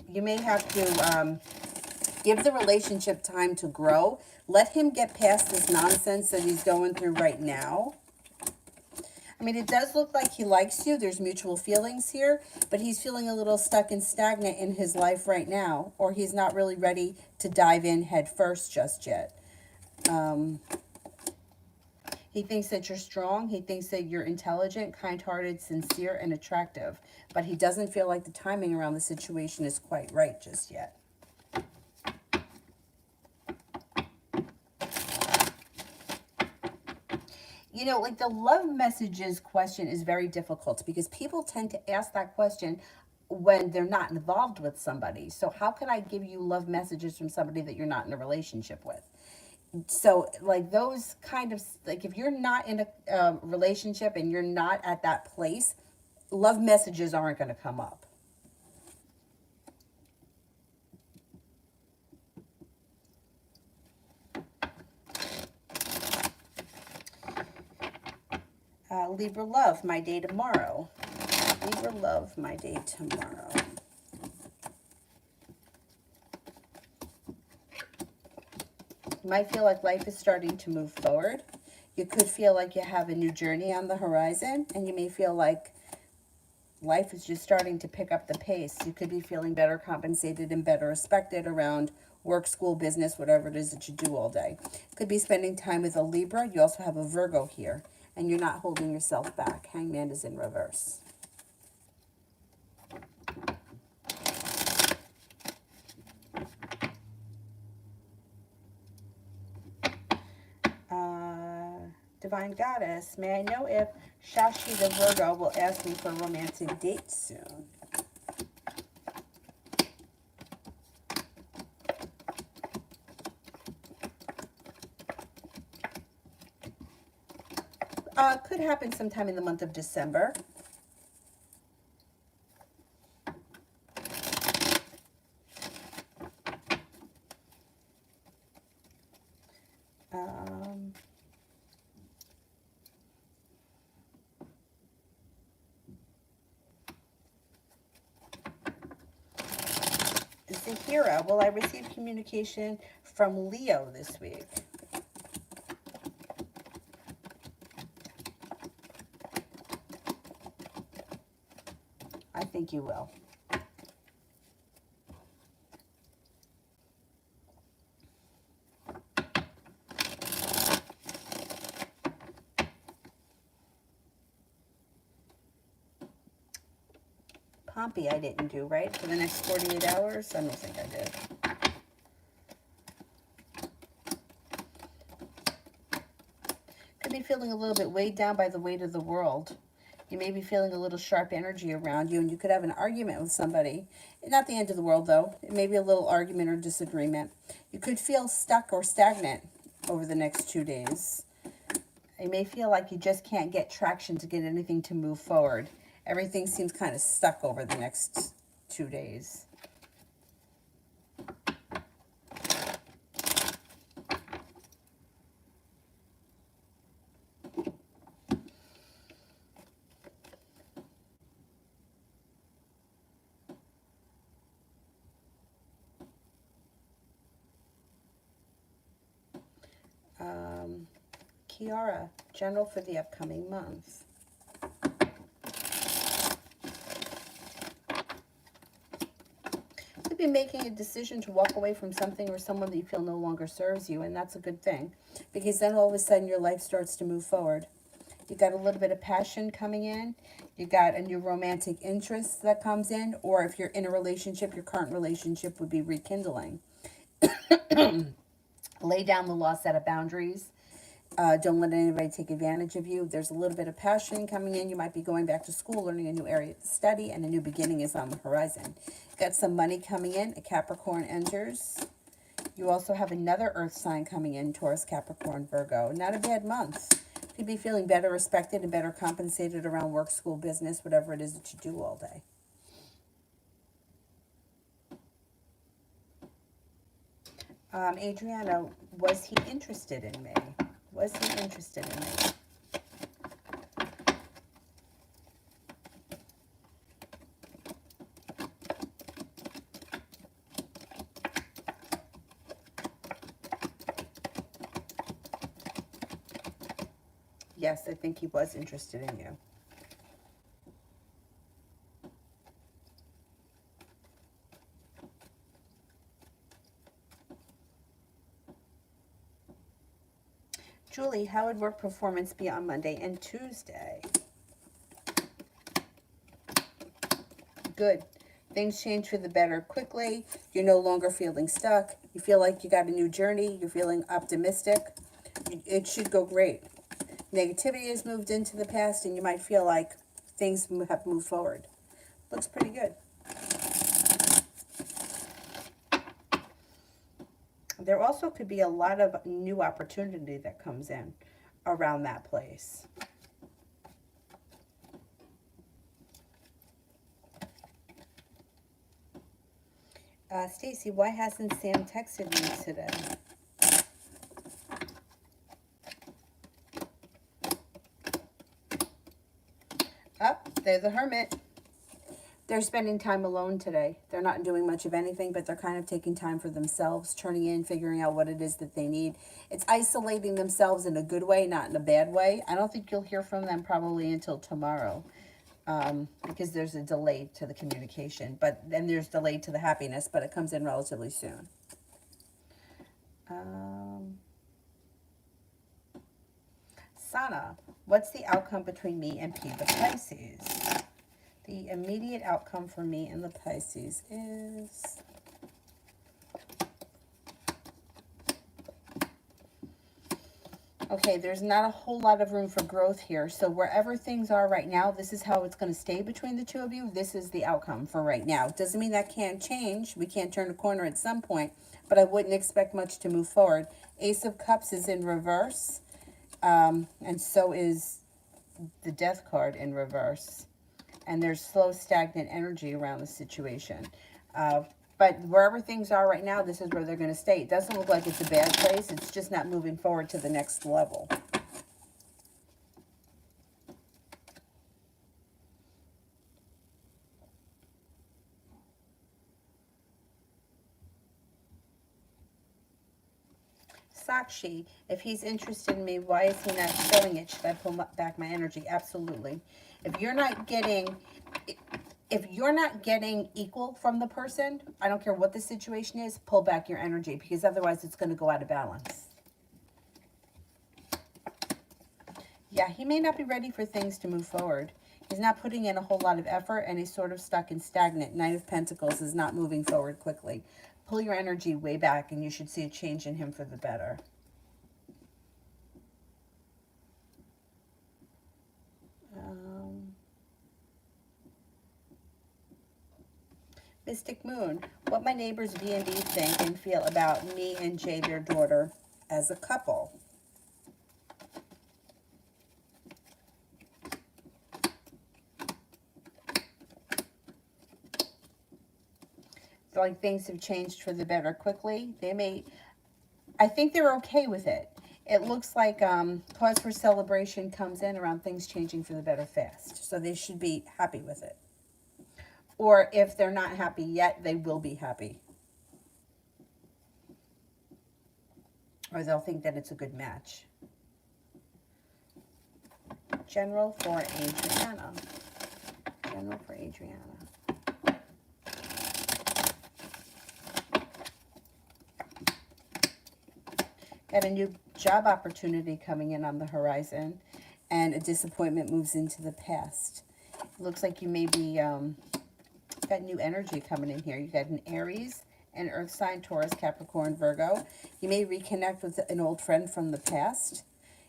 relationship time to grow. Let him get past this nonsense that he's going through right now. I mean, it does look like he likes you. There's mutual feelings here, but he's feeling a little stuck and stagnant in his life right now, or he's not really ready to dive in head first just yet. He thinks that you're strong. He thinks that you're intelligent, kind-hearted, sincere, and attractive, but he doesn't feel like the timing around the situation is quite right just yet. You know, like the love messages question is very difficult because people tend to ask that question when they're not involved with somebody. So how can I give you love messages from somebody that you're not in a relationship with? So like those kind of, like if you're not in a relationship and you're not at that place, love messages aren't going to come up. Libra love, my day tomorrow. Libra love, my day tomorrow. You might feel like life is starting to move forward. You could feel like you have a new journey on the horizon, and you may feel like life is just starting to pick up the pace. You could be feeling better compensated and better respected around work, school, business, whatever it is that you do all day. Could be spending time with a Libra. You also have a Virgo here, and you're not holding yourself back. Hangman is in reverse. Divine Goddess, may I know if Shashi the Virgo will ask me for a romantic date soon? Could happen sometime in the month of December. Zahira, will I receive communication from Leo this week? I think you will. Pompey I didn't do, right? For the next 48 hours? I don't think I did. Could be feeling a little bit weighed down by the weight of the world. You may be feeling a little sharp energy around you, and you could have an argument with somebody. Not the end of the world, though. It may be a little argument or disagreement. You could feel stuck or stagnant over the next 2 days. You may feel like you just can't get traction to get anything to move forward. Everything seems kind of stuck over the next 2 days. Kiara, general for the upcoming month. Could be be making a decision to walk away from something or someone that you feel no longer serves you, and that's a good thing, because then all of a sudden your life starts to move forward. You got a little bit of passion coming in. You got a new romantic interest that comes in, or if you're in a relationship, your current relationship would be rekindling. Lay down the law, set of boundaries. Don't let anybody take advantage of you. There's a little bit of passion coming in. You might be going back to school, learning a new area to study, and a new beginning is on the horizon. Got some money coming in. A Capricorn enters. You also have another earth sign coming in, Taurus, Capricorn, Virgo. Not a bad month. Could be feeling better respected and better compensated around work, school, business, whatever it is that you do all day. Adriana, was he interested in me? Was he interested in me? Yes, I think he was interested in you. Julie, how would work performance be on Monday and Tuesday? Good. Things change for the better quickly. You're no longer feeling stuck. You feel like you got a new journey. You're feeling optimistic. It should go great. Negativity has moved into the past, and you might feel like things have moved forward. Looks pretty good. There also could be a lot of new opportunity that comes in around that place. Stacy, why hasn't Sam texted me today? They're the Hermit. They're spending time alone today. They're not doing much of anything, but they're kind of taking time for themselves, turning in, figuring out what it is that they need. It's isolating themselves in a good way, not in a bad way. I don't think you'll hear from them probably until tomorrow, because there's a delay to the communication. But then there's delay to the happiness, but it comes in relatively soon. Sana, what's the outcome between me and P the Pisces? The immediate outcome for me and the Pisces is... Okay, there's not a whole lot of room for growth here. So wherever things are right now, this is how it's going to stay between the two of you. This is the outcome for right now. Doesn't mean that can't change. We can't turn a corner at some point, but I wouldn't expect much to move forward. Ace of Cups is in reverse, and so is the Death card in reverse. And there's slow, stagnant energy around the situation. But wherever things are right now, this is where they're going to stay. It doesn't look like it's a bad place. It's just not moving forward to the next level. Sakshi, if he's interested in me, why is he not showing it? Should I pull back my energy? Absolutely. If you're not getting equal from the person, I don't care what the situation is, pull back your energy, because otherwise it's going to go out of balance. Yeah, he may not be ready for things to move forward. He's not putting in a whole lot of effort, and he's sort of stuck and stagnant. Knight of Pentacles is not moving forward quickly. Pull your energy way back, and you should see a change in him for the better. Mystic Moon, what my neighbors V&D think and feel about me and Jay, their daughter, as a couple. It's like things have changed for the better quickly. I think they're okay with it. It looks like cause for celebration comes in around things changing for the better fast. So they should be happy with it. Or if they're not happy yet, they will be happy. Or they'll think that it's a good match. General for Adriana. General for Adriana. Got a new job opportunity coming in on the horizon, and a disappointment moves into the past. It looks like you may be got new energy coming in here. You got an Aries, an Earth sign, Taurus, Capricorn, Virgo. You may reconnect with an old friend from the past.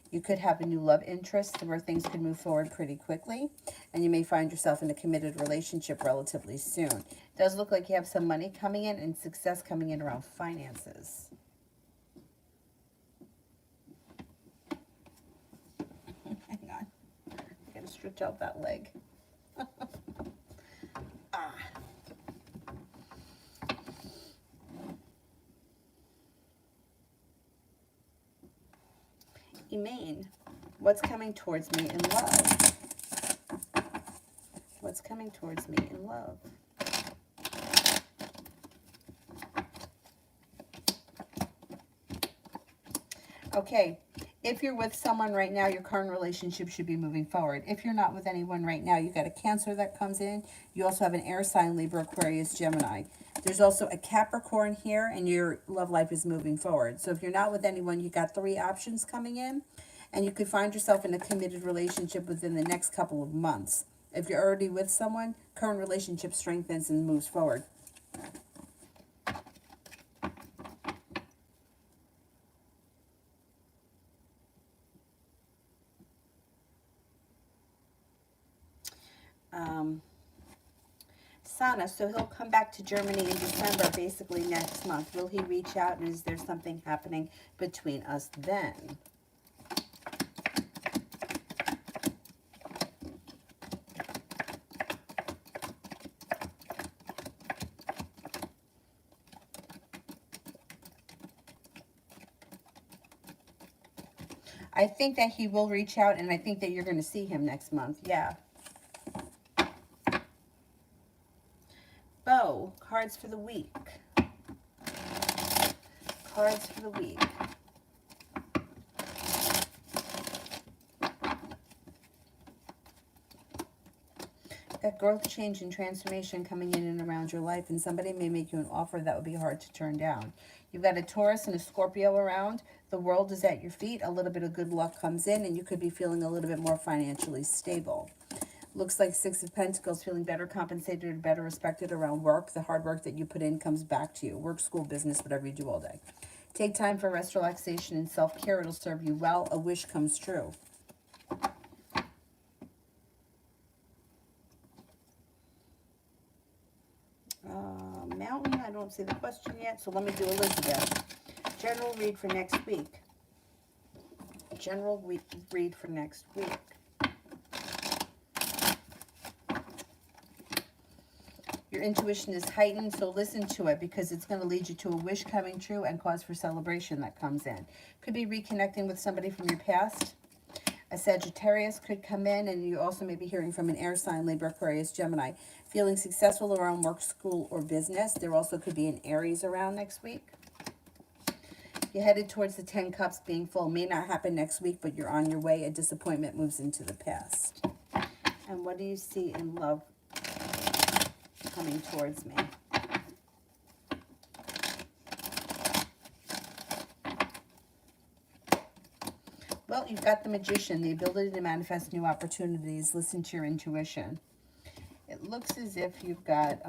You could have a new love interest where things could move forward pretty quickly, and you may find yourself in a committed relationship relatively soon. It does look like you have some money coming in and success coming in around finances. Hang on. I gotta stretch out that leg. Emaine, what's coming towards me in love? What's coming towards me in love? Okay, if you're with someone right now, your current relationship should be moving forward. If you're not with anyone right now, you got a Cancer that comes in. You also have an air sign, Libra, Aquarius, Gemini. There's also a Capricorn here, and your love life is moving forward. So if you're not with anyone, you got 3 options coming in, and you could find yourself in a committed relationship within the next couple of months. If you're already with someone, current relationship strengthens and moves forward. Sana, so he'll come back to Germany in December, basically next month. Will he reach out, and is there something happening between us then? I think that he will reach out, and I think that you're going to see him next month. Yeah. Bo, cards for the week. Cards for the week. Got growth, change, and transformation coming in and around your life, and somebody may make you an offer that would be hard to turn down. You've got a Taurus and a Scorpio around. The world is at your feet. A little bit of good luck comes in, and you could be feeling a little bit more financially stable. Looks like 6 of Pentacles, feeling better compensated, better respected around work. The hard work that you put in comes back to you. Work, school, business, whatever you do all day. Take time for rest, relaxation, and self-care. It'll serve you well. A wish comes true. Mountain, I don't see the question yet, so let me do Elizabeth. General read for next week. General read for next week. Your intuition is heightened, so listen to it because it's going to lead you to a wish coming true and cause for celebration that comes in. Could be reconnecting with somebody from your past. A Sagittarius could come in, and you also may be hearing from an air sign, Libra, Aquarius, Gemini. Feeling successful around work, school, or business. There also could be an Aries around next week. You're headed towards the 10 cups being full. May not happen next week, but you're on your way. A disappointment moves into the past. And what do you see in love coming towards me? Well, you've got the Magician, the ability to manifest new opportunities. Listen to your intuition. It looks as if you've got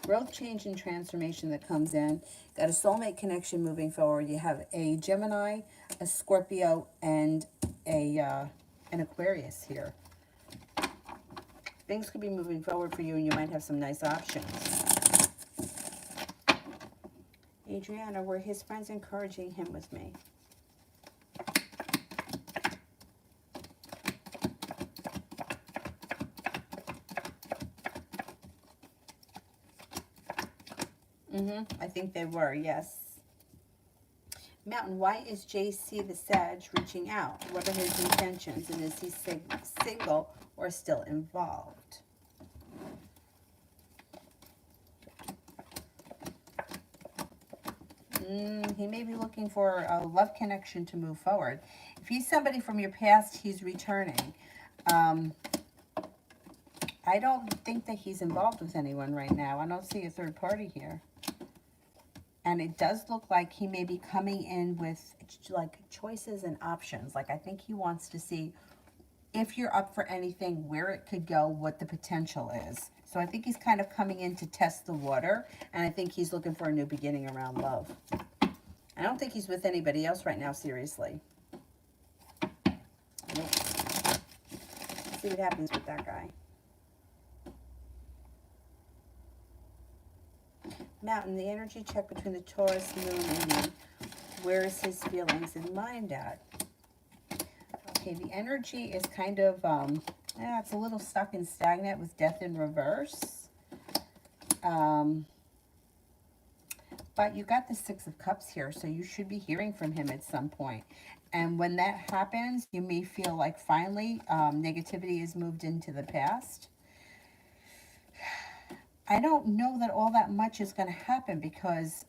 growth, change, and transformation that comes in. Got a soulmate connection moving forward. You have a Gemini, a Scorpio, and an Aquarius here. Things could be moving forward for you, and you might have some nice options. Adriana, were his friends encouraging him with me? I think they were, yes. Mountain, why is JC the Sag reaching out? What are his intentions? And is he single or still involved? He may be looking for a love connection to move forward. If he's somebody from your past, he's returning. I don't think that he's involved with anyone right now. I don't see a third party here. And it does look like he may be coming in with like choices and options. Like I think he wants to see if you're up for anything, where it could go, what the potential is. So I think he's kind of coming in to test the water, and I think he's looking for a new beginning around love. I don't think he's with anybody else right now, seriously. Nope. Let's see what happens with that guy. Mountain, the energy check between the Taurus, Moon, and me. Where is his feelings and mind at? Okay, the energy is kind of, it's a little stuck and stagnant with death in reverse. But you got the Six of Cups here, so you should be hearing from him at some point. And when that happens, you may feel like finally negativity is moved into the past. I don't know that all that much is going to happen because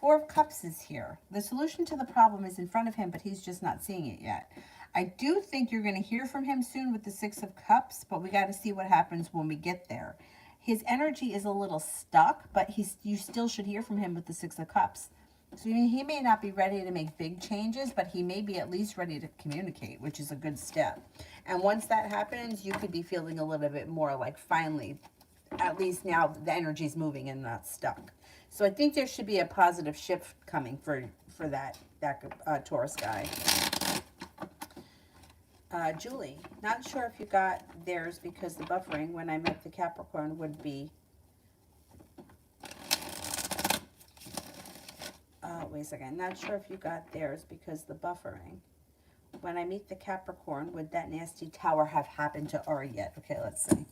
Four of Cups is here. The solution to the problem is in front of him, but he's just not seeing it yet. I do think you're going to hear from him soon with the Six of Cups, but we got to see what happens when we get there. His energy is a little stuck, but you still should hear from him with the Six of Cups. So he may not be ready to make big changes, but he may be at least ready to communicate, which is a good step. And once that happens, you could be feeling a little bit more like finally, at least now the energy is moving and not stuck. So I think there should be a positive shift coming for that Taurus guy. Julie, not sure if you got theirs because the buffering when I met the Capricorn would be... wait a second. Not sure if you got theirs because the buffering. When I meet the Capricorn, would that nasty tower have happened to Uri yet? Okay, let's see.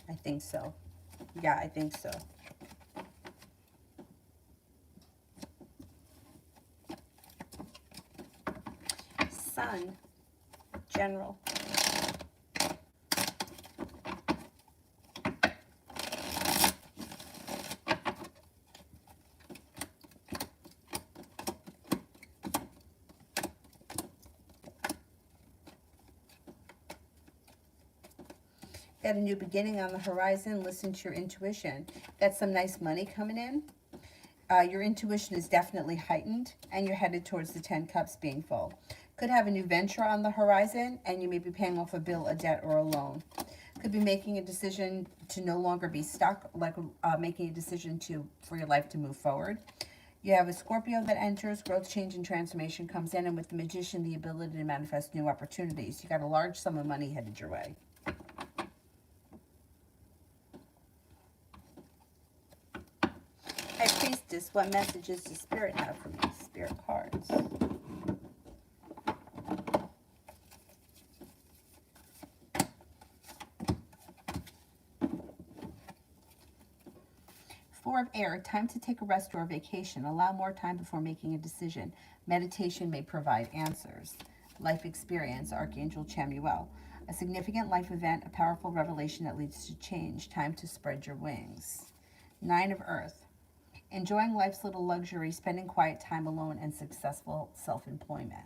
I think so. Yeah, I think so. Sun, General. Got a new beginning on the horizon. Listen to your intuition. Got some nice money coming in. Your intuition is definitely heightened, and you're headed towards the 10 Cups being full. Could have a new venture on the horizon, and you may be paying off a bill, a debt, or a loan. Could be making a decision to no longer be stuck, like making a decision for your life to move forward. You have a Scorpio that enters, growth, change, and transformation comes in, and with the Magician, the ability to manifest new opportunities. You got a large sum of money headed your way. High Priestess, what messages does Spirit have for me? Spirit cards. Four of Air, time to take a rest or a vacation. Allow more time before making a decision. Meditation may provide answers. Life experience, Archangel Chamuel. A significant life event, a powerful revelation that leads to change. Time to spread your wings. Nine of Earth. Enjoying life's little luxury, spending quiet time alone, and successful self-employment.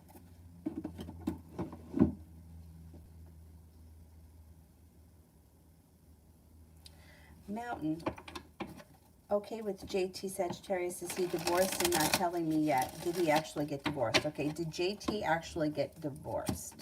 Mountain. Okay with JT Sagittarius. Is he divorced and not telling me yet? Did he actually get divorced? Okay, did JT actually get divorced?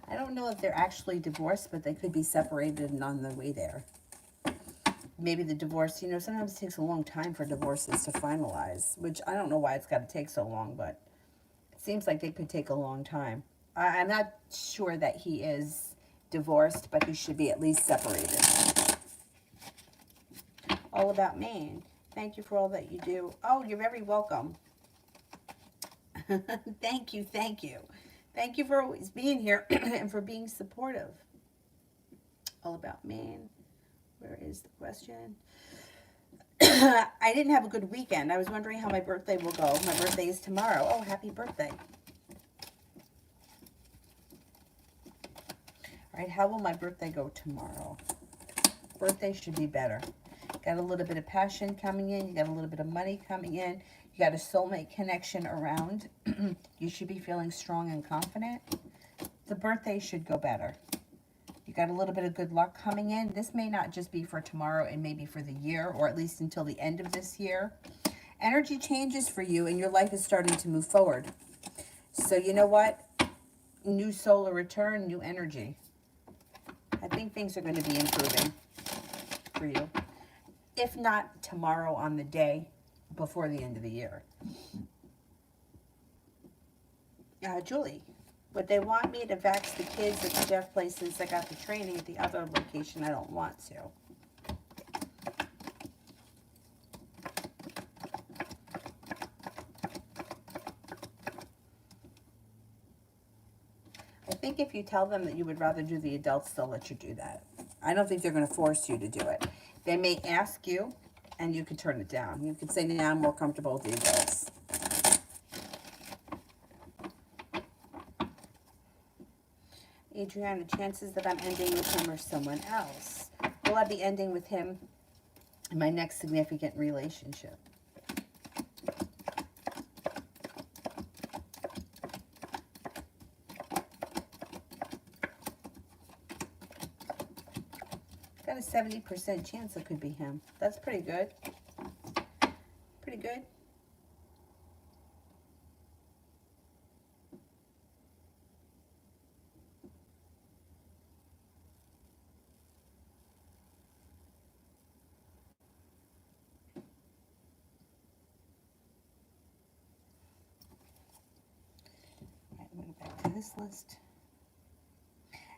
I don't know if they're actually divorced, but they could be separated and on the way there. Maybe the divorce, you know, sometimes it takes a long time for divorces to finalize, which I don't know why it's got to take so long, but it seems like they could take a long time. I'm not sure that he is divorced, but he should be at least separated. All About Maine. Thank you for all that you do. Oh, you're very welcome. Thank you, thank you. Thank you for always being here and for being supportive. All About Maine. Where is the question? I didn't have a good weekend. I was wondering how my birthday will go. My birthday is tomorrow. Oh, happy birthday. Right? How will my birthday go tomorrow? Birthday should be better. Got a little bit of passion coming in. You got a little bit of money coming in. You got a soulmate connection around. You should be feeling strong and confident. The birthday should go better. You got a little bit of good luck coming in. This may not just be for tomorrow, and maybe for the year, or at least until the end of this year. Energy changes for you, and your life is starting to move forward. So you know what? New solar return, new energy. I think things are going to be improving for you. If not tomorrow, on the day before the end of the year. Julie, would they want me to vax the kids at the Jeff place since I got the training at the other location? I don't want to. I think if you tell them that you would rather do the adults, they'll let you do that. I don't think they're going to force you to do it. They may ask you, and you can turn it down. You can say, "Now I'm more comfortable with the adults." Adriana, chances that I'm ending with him or someone else. Will I be ending with him in my next significant relationship? Got a 70% chance it could be him. That's pretty good. Pretty good. All right, I'm going to go back to this list.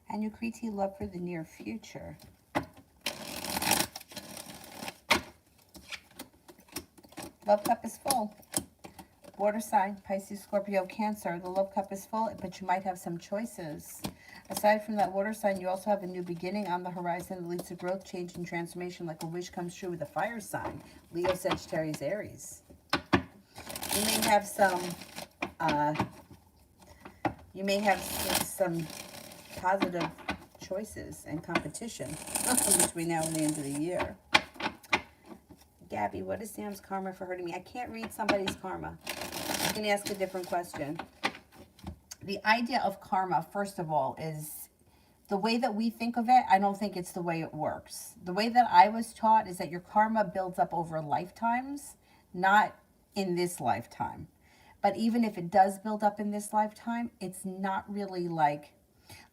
And your Kriti love for the near future. Love cup is full. Water sign, Pisces, Scorpio, Cancer. The love cup is full, but you might have some choices. Aside from that water sign, you also have a new beginning on the horizon that leads to growth, change, and transformation, like a wish comes true with a fire sign. Leo, Sagittarius, Aries. You may have some positive choices and competition between now and the end of the year. Gabby, what is Sam's karma for hurting me? I can't read somebody's karma. I can ask a different question. The idea of karma, first of all, is the way that we think of it. I don't think it's the way it works. The way that I was taught is that your karma builds up over lifetimes, not in this lifetime. But even if it does build up in this lifetime, it's not really like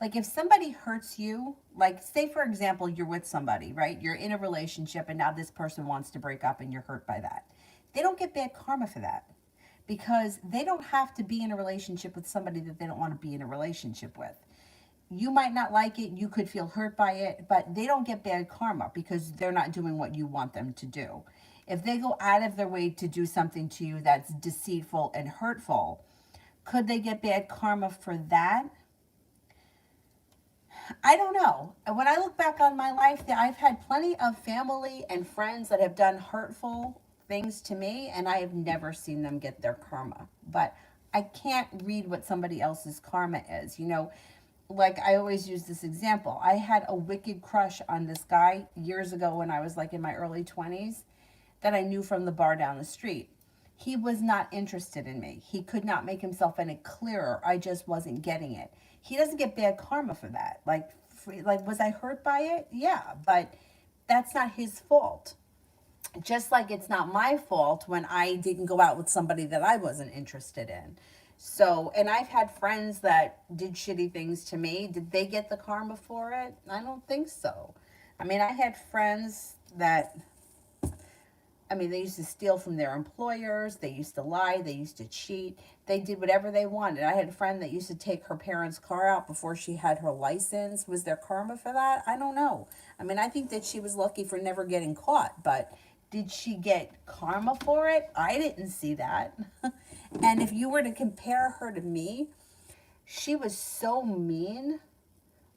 if somebody hurts you, like say for example, you're with somebody, right? You're in a relationship and now this person wants to break up and you're hurt by that. They don't get bad karma for that because they don't have to be in a relationship with somebody that they don't want to be in a relationship with. You might not like it, you could feel hurt by it, but they don't get bad karma because they're not doing what you want them to do. If they go out of their way to do something to you that's deceitful and hurtful, could they get bad karma for that? I don't know. When I look back on my life, I've had plenty of family and friends that have done hurtful things to me, and I have never seen them get their karma. But I can't read what somebody else's karma is. You know, like I always use this example. I had a wicked crush on this guy years ago when I was like in my early 20s that I knew from the bar down the street. He was not interested in me. He could not make himself any clearer. I just wasn't getting it. He doesn't get bad karma for that. Like was I hurt by it? Yeah, but that's not his fault. Just like it's not my fault when I didn't go out with somebody that I wasn't interested in. So, and I've had friends that did shitty things to me. Did they get the karma for it? I don't think so. I mean, I had friends that, they used to steal from their employers. They used to lie. They used to cheat. They did whatever they wanted. I had a friend that used to take her parents' car out before she had her license. Was there karma for that? I don't know. I think that she was lucky for never getting caught, but did she get karma for it? I didn't see that. And if you were to compare her to me, she was so mean.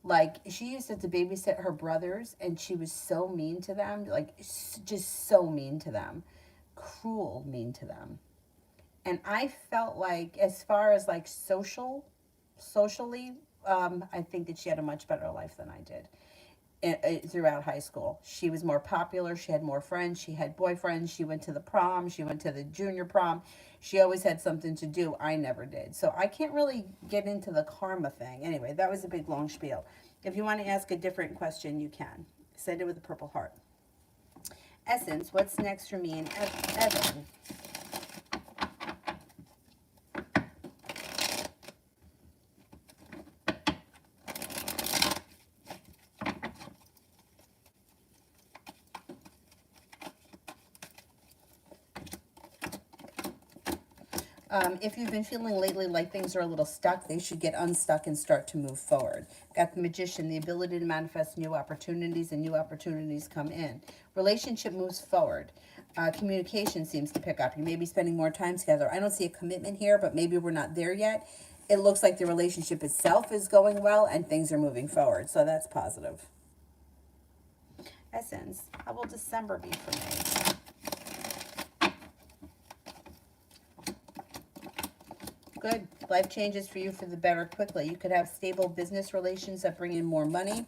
Like, she used to have to babysit her brothers, and she was so mean to them. Like, just so mean to them. Cruel mean to them. And I felt like, as far as, like, socially, I think that she had a much better life than I did throughout high school. She was more popular. She had more friends. She had boyfriends. She went to the prom. She went to the junior prom. She always had something to do. I never did. So I can't really get into the karma thing. Anyway, that was a big long spiel. If you want to ask a different question, you can. Send it with a purple heart. Essence, what's next for me and Evan? If you've been feeling lately like things are a little stuck, they should get unstuck and start to move forward. Got the Magician, the ability to manifest new opportunities, and new opportunities come in. Relationship moves forward. Communication seems to pick up. You may be spending more time together. I don't see a commitment here, but maybe we're not there yet. It looks like the relationship itself is going well and things are moving forward, so that's positive. Essence, how will December be for me? Good. Life changes for you for the better quickly. You could have stable business relations that bring in more money.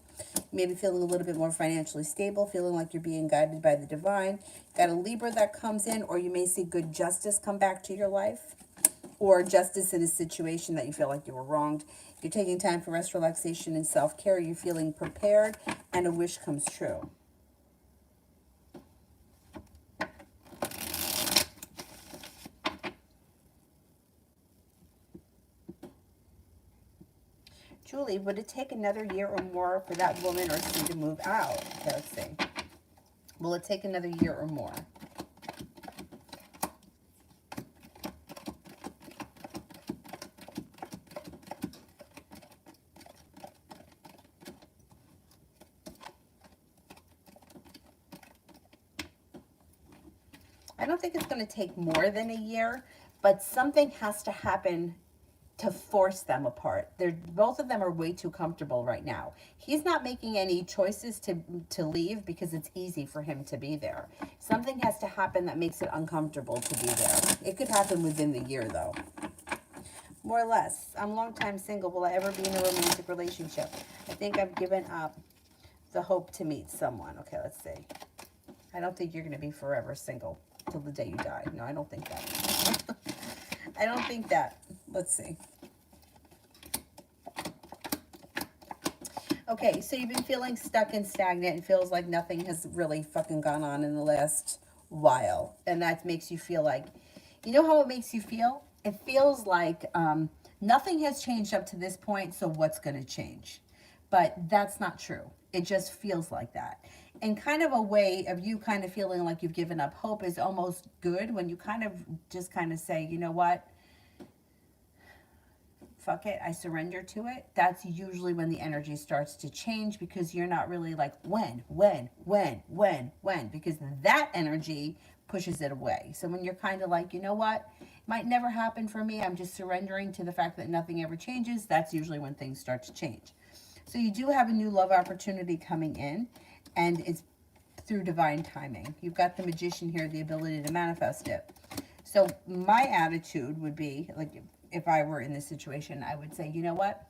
Maybe feeling a little bit more financially stable, feeling like you're being guided by the divine. Got a Libra that comes in, or you may see good justice come back to your life, or justice in a situation that you feel like you were wronged. You're taking time for rest, relaxation, and self-care. You're feeling prepared, and a wish comes true. Julie, would it take another year or more for that woman or she to move out? Okay, let's see. Will it take another year or more? I don't think it's going to take more than a year, but something has to happen to force them apart. Both of them are way too comfortable right now. He's not making any choices to leave because it's easy for him to be there. Something has to happen that makes it uncomfortable to be there. It could happen within the year, though. More or less. I'm a long time single. Will I ever be in a romantic relationship? I think I've given up the hope to meet someone. Okay, let's see. I don't think you're going to be forever single till the day you die. No, I don't think that. I don't think that. Let's see. Okay, so you've been feeling stuck and stagnant and feels like nothing has really fucking gone on in the last while. And that makes you feel like, you know how it makes you feel? It feels like nothing has changed up to this point, so what's going to change? But that's not true. It just feels like that. And kind of a way of you kind of feeling like you've given up hope is almost good when you kind of just kind of say, you know what? Fuck it, I surrender to it. That's usually when the energy starts to change because you're not really like when, because that energy pushes it away. So when you're kind of like, you know what, it might never happen for me, I'm just surrendering to the fact that nothing ever changes, that's usually when things start to change. So you do have a new love opportunity coming in, and it's through divine timing. You've got the Magician here, the ability to manifest it. So my attitude would be, like, if I were in this situation, I would say, you know what?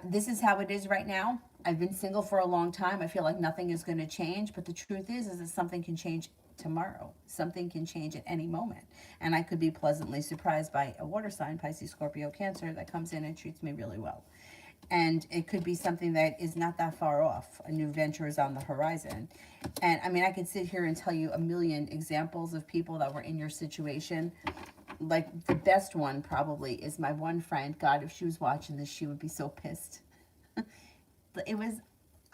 This is how it is right now. I've been single for a long time. I feel like nothing is going to change. But the truth is that something can change tomorrow. Something can change at any moment. And I could be pleasantly surprised by a water sign, Pisces, Scorpio, Cancer, that comes in and treats me really well. And it could be something that is not that far off. A new venture is on the horizon. And I mean, I could sit here and tell you a million examples of people that were in your situation. Like, the best one probably is my one friend. God, if she was watching this, she would be so pissed. It was,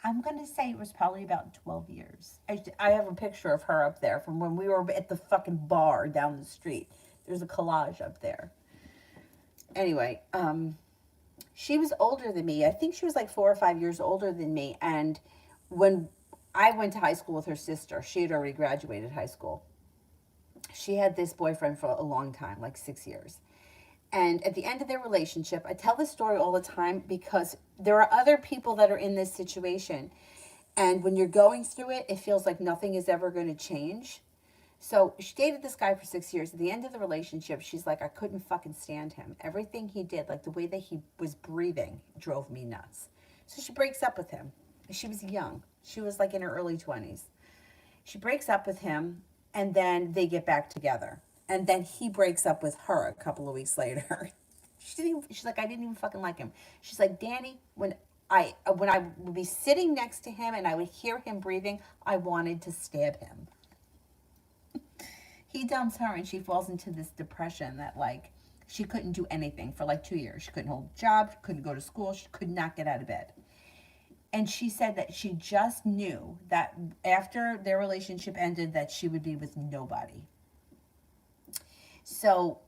I'm going to say it was probably about 12 years. I have a picture of her up there from when we were at the fucking bar down the street. There's a collage up there. Anyway, she was older than me. I think she was like 4 or 5 years older than me. And when I went to high school with her sister, she had already graduated high school. She had this boyfriend for a long time, like 6 years. And at the end of their relationship, I tell this story all the time because there are other people that are in this situation. And when you're going through it, it feels like nothing is ever going to change. So she dated this guy for 6 years. At the end of the relationship, she's like, I couldn't fucking stand him. Everything he did, like the way that he was breathing, drove me nuts. So she breaks up with him. She was young. She was like in her early 20s. She breaks up with him, and then they get back together. And then he breaks up with her a couple of weeks later. She's like, I didn't even fucking like him. She's like, Danny, when I would be sitting next to him and I would hear him breathing, I wanted to stab him. He dumps her and she falls into this depression that like she couldn't do anything for like 2 years. She couldn't hold a job, couldn't go to school, she could not get out of bed. And she said that she just knew that after their relationship ended that she would be with nobody. So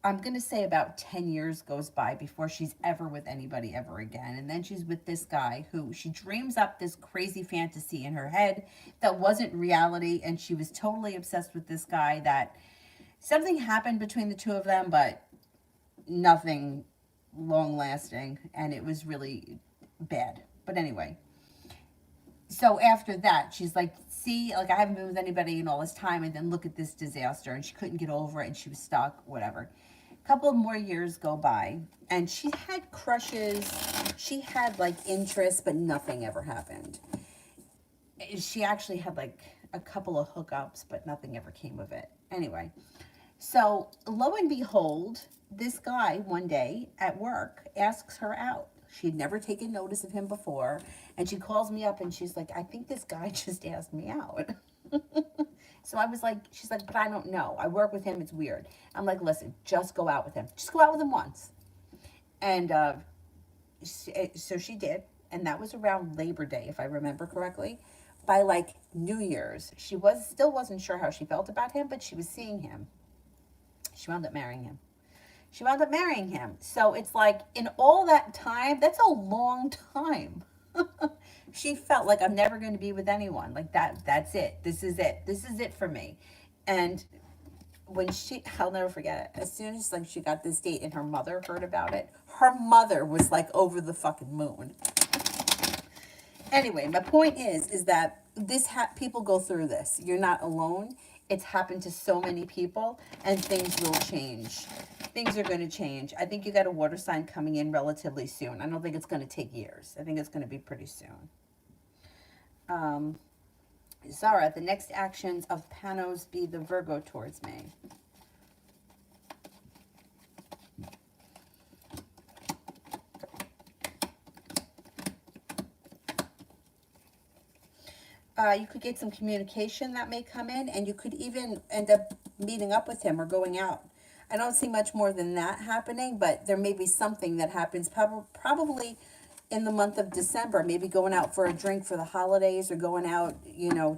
I'm going to say about 10 years goes by before she's ever with anybody ever again. And then she's with this guy who she dreams up this crazy fantasy in her head that wasn't reality. And she was totally obsessed with this guy, that something happened between the two of them, but nothing long lasting. And it was really bad. But anyway, so after that, she's like, see, like I haven't been with anybody in all this time, and then look at this disaster, and she couldn't get over it, and she was stuck, whatever. A couple more years go by, and she had crushes, she had like interests, but nothing ever happened. She actually had like a couple of hookups, but nothing ever came of it. Anyway, so lo and behold, this guy one day at work asks her out. She'd never taken notice of him before. And she calls me up and she's like, I think this guy just asked me out. So I was like, she's like, but I don't know. I work with him. It's weird. I'm like, listen, just go out with him. Just go out with him once. And so she did. And that was around Labor Day, if I remember correctly. By like New Year's, she still wasn't sure how she felt about him, but she was seeing him. She wound up marrying him. So it's like, in all that time, that's a long time. She felt like, I'm never going to be with anyone. Like that's it. This is it. This is it for me. And when I'll never forget it. As soon as like she got this date and her mother heard about it, her mother was like over the fucking moon. Anyway, my point is that people go through this. You're not alone. It's happened to so many people, and things will change. Things are going to change. I think you got a water sign coming in relatively soon. I don't think it's going to take years. I think it's going to be pretty soon. Zara, the next actions of Panos be the Virgo towards me. You could get some communication that may come in, and you could even end up meeting up with him or going out. I don't see much more than that happening, but there may be something that happens probably in the month of December, maybe going out for a drink for the holidays or going out,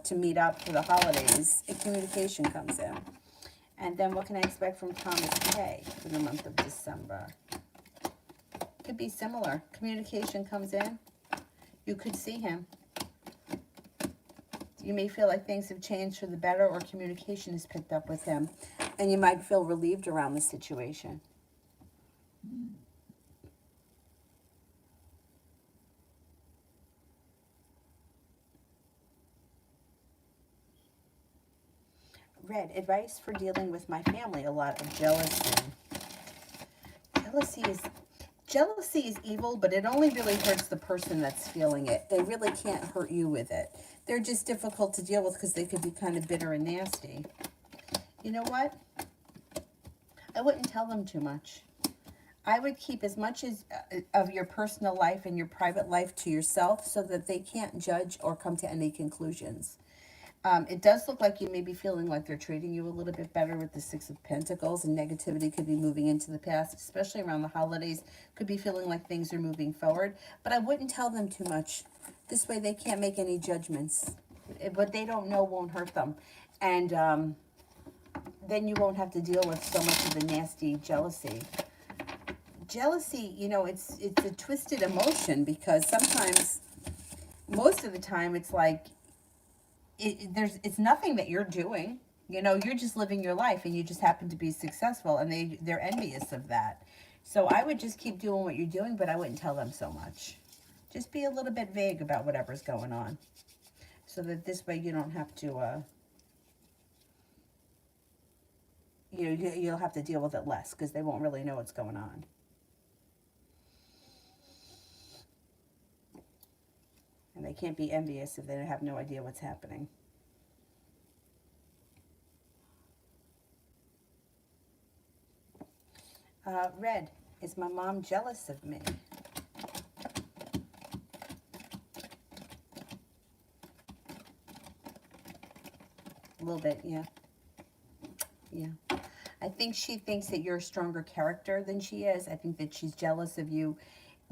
to meet up for the holidays. A communication comes in. And then what can I expect from Thomas K for the month of December? Could be similar. Communication comes in. You could see him. You may feel like things have changed for the better, or communication is picked up with him. And you might feel relieved around the situation. Red, advice for dealing with my family. A lot of jealousy. Jealousy is evil, but it only really hurts the person that's feeling it. They really can't hurt you with it. They're just difficult to deal with because they could be kind of bitter and nasty. You know what? I wouldn't tell them too much. I would keep as much of your personal life and your private life to yourself so that they can't judge or come to any conclusions. It does look like you may be feeling like they're treating you a little bit better with the Six of Pentacles, and negativity could be moving into the past, especially around the holidays. Could be feeling like things are moving forward, but I wouldn't tell them too much. This way they can't make any judgments. What they don't know won't hurt them. And then you won't have to deal with so much of the nasty jealousy. Jealousy, it's a twisted emotion, because sometimes, most of the time, it's like, it's nothing that you're doing. You're just living your life, and you just happen to be successful, and they're envious of that. So I would just keep doing what you're doing, but I wouldn't tell them so much. Just be a little bit vague about whatever's going on, so that this way you don't have to you'll have to deal with it less because they won't really know what's going on. And they can't be envious if they have no idea what's happening. Red, is my mom jealous of me? A little bit, yeah. Yeah. I think she thinks that you're a stronger character than she is. I think that she's jealous of you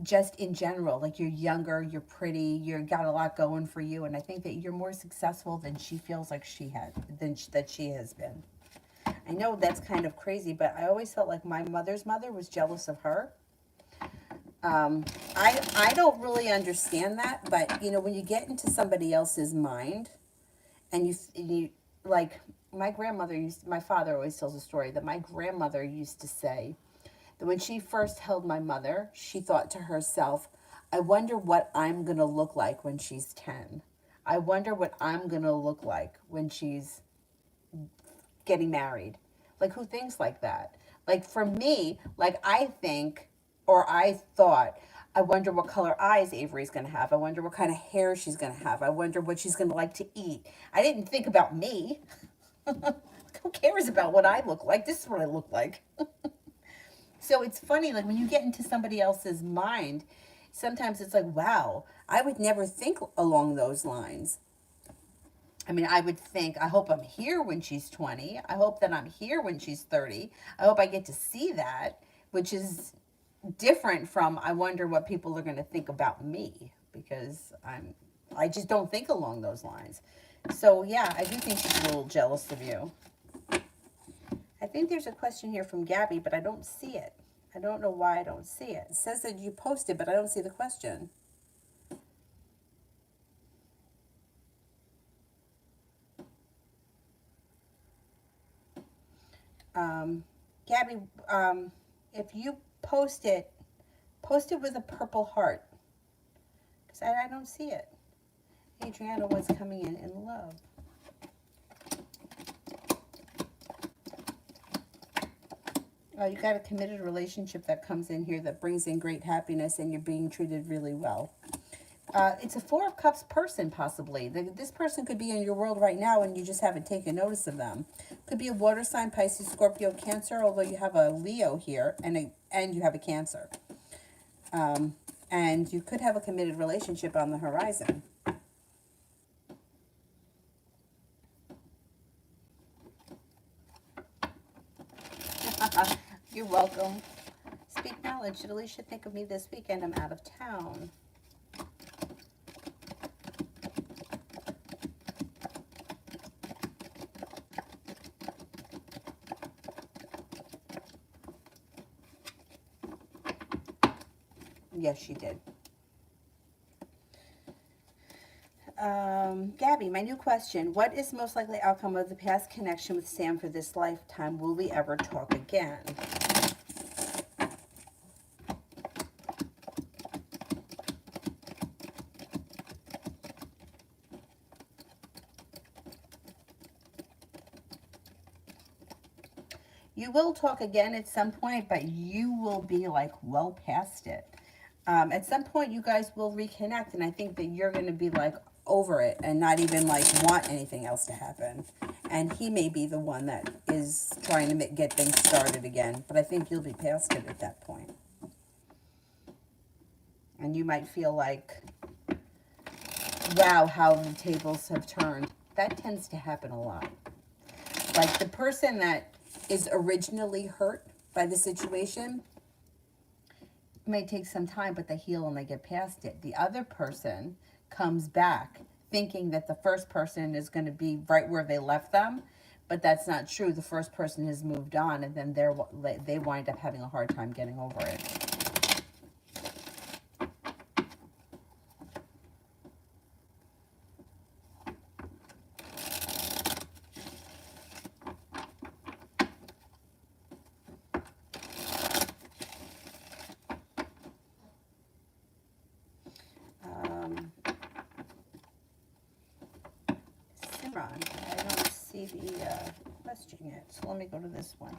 just in general. Like, you're younger, you're pretty, you got a lot going for you, and I think that you're more successful than she feels like that she has been. I know that's kind of crazy, but I always felt like my mother's mother was jealous of her. I don't really understand that, but when you get into somebody else's mind, and you like, my father always tells a story that my grandmother used to say that when she first held my mother, she thought to herself, I wonder what I'm going to look like when she's 10. I wonder what I'm going to look like when she's getting married. Like, who thinks like that? Like, for me, like, I thought, I wonder what color eyes Avery's going to have. I wonder what kind of hair she's going to have. I wonder what she's going to like to eat. I didn't think about me. Who cares about what I look like? This is what I look like. So it's funny, like, when you get into somebody else's mind, sometimes it's like, wow, I would never think along those lines. I mean, I would think, I hope I'm here when she's 20. I hope that I'm here when she's 30. I hope I get to see that, which is different from, I wonder what people are going to think about me, because I just don't think along those lines. So yeah, I do think she's a little jealous of you. I think there's a question here from Gabby, but I don't see it. I don't know why I don't see it. It says that you posted, but I don't see the question. Gabby, if you post it with a purple heart, because I don't see it. Adriana, what's coming in love? You got a committed relationship that comes in here that brings in great happiness, and you're being treated really well. It's a Four of Cups person, possibly. This person could be in your world right now, and you just haven't taken notice of them. Could be a water sign, Pisces, Scorpio, Cancer, although you have a Leo here, and you have a Cancer. And you could have a committed relationship on the horizon. You're welcome. Speak knowledge. Should Alicia think of me this weekend? I'm out of town. Yes, she did. Gabby, my new question. What is the most likely outcome of the past connection with Sam for this lifetime? Will we ever talk again? You will talk again at some point, but you will be like well past it. At some point, you guys will reconnect, and I think that you're going to be like over it and not even like want anything else to happen. And he may be the one that is trying to get things started again, but I think you'll be past it at that point. And you might feel like, wow, how the tables have turned. That tends to happen a lot. Like, the person that is originally hurt by the situation may take some time, but they heal and they get past it. The other person comes back thinking that the first person is going to be right where they left them, but that's not true. The first person has moved on, and then they wind up having a hard time getting over it. I don't see the question yet. So let me go to this one.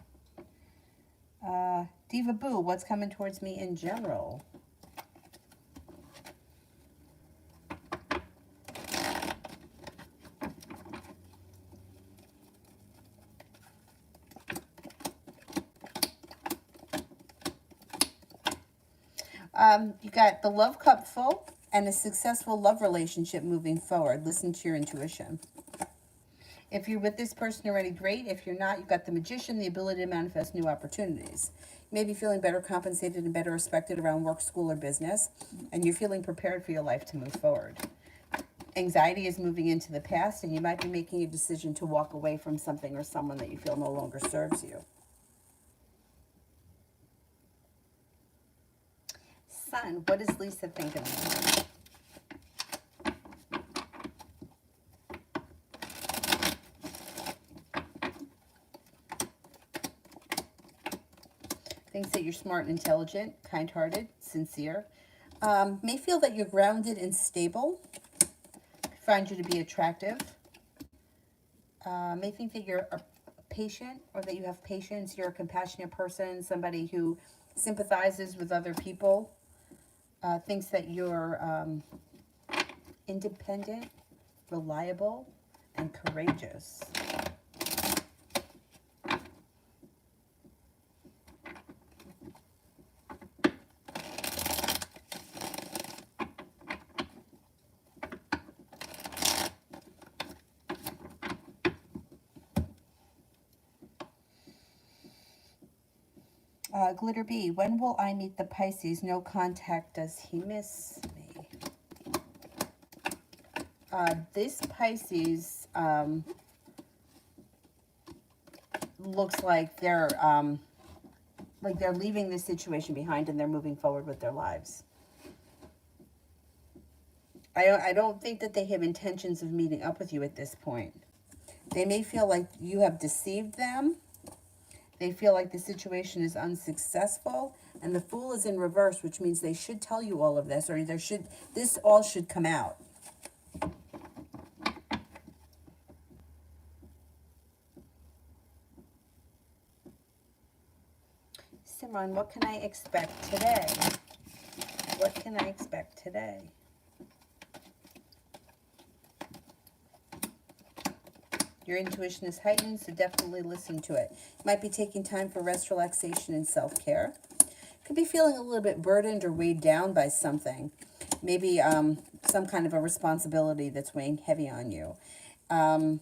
Diva Boo, what's coming towards me in general? You got the love cup full and a successful love relationship moving forward. Listen to your intuition. If you're with this person already, great. If you're not, you've got the Magician, the ability to manifest new opportunities. You may be feeling better compensated and better respected around work, school, or business, and you're feeling prepared for your life to move forward. Anxiety is moving into the past, and you might be making a decision to walk away from something or someone that you feel no longer serves you. Sun, what is Lisa thinking of? Thinks that you're smart and intelligent, kind-hearted, sincere. May feel that you're grounded and stable. Find you to be attractive. May think that you're patient or that you have patience. You're a compassionate person, somebody who sympathizes with other people. Thinks that you're independent, reliable, and courageous. Glitter Bee, when will I meet the Pisces? No contact, does he miss me? This Pisces looks like they're leaving this situation behind and they're moving forward with their lives. I don't think that they have intentions of meeting up with you at this point. They may feel like you have deceived them. They feel like the situation is unsuccessful, and the Fool is in reverse, which means they should tell you all of this, or this all should come out. Simran, what can I expect today? What can I expect today? Your intuition is heightened, so definitely listen to it. You might be taking time for rest, relaxation, and self-care. Could be feeling a little bit burdened or weighed down by something. Maybe some kind of a responsibility that's weighing heavy on you. And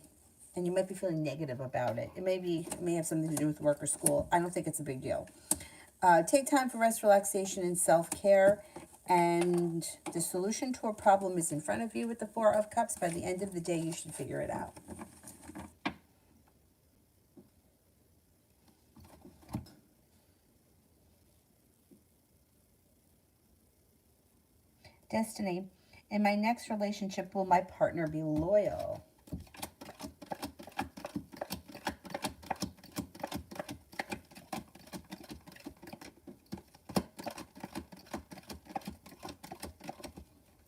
you might be feeling negative about it. It may have something to do with work or school. I don't think it's a big deal. Take time for rest, relaxation, and self-care. And the solution to a problem is in front of you with the Four of Cups. By the end of the day, you should figure it out. Destiny, in my next relationship, will my partner be loyal?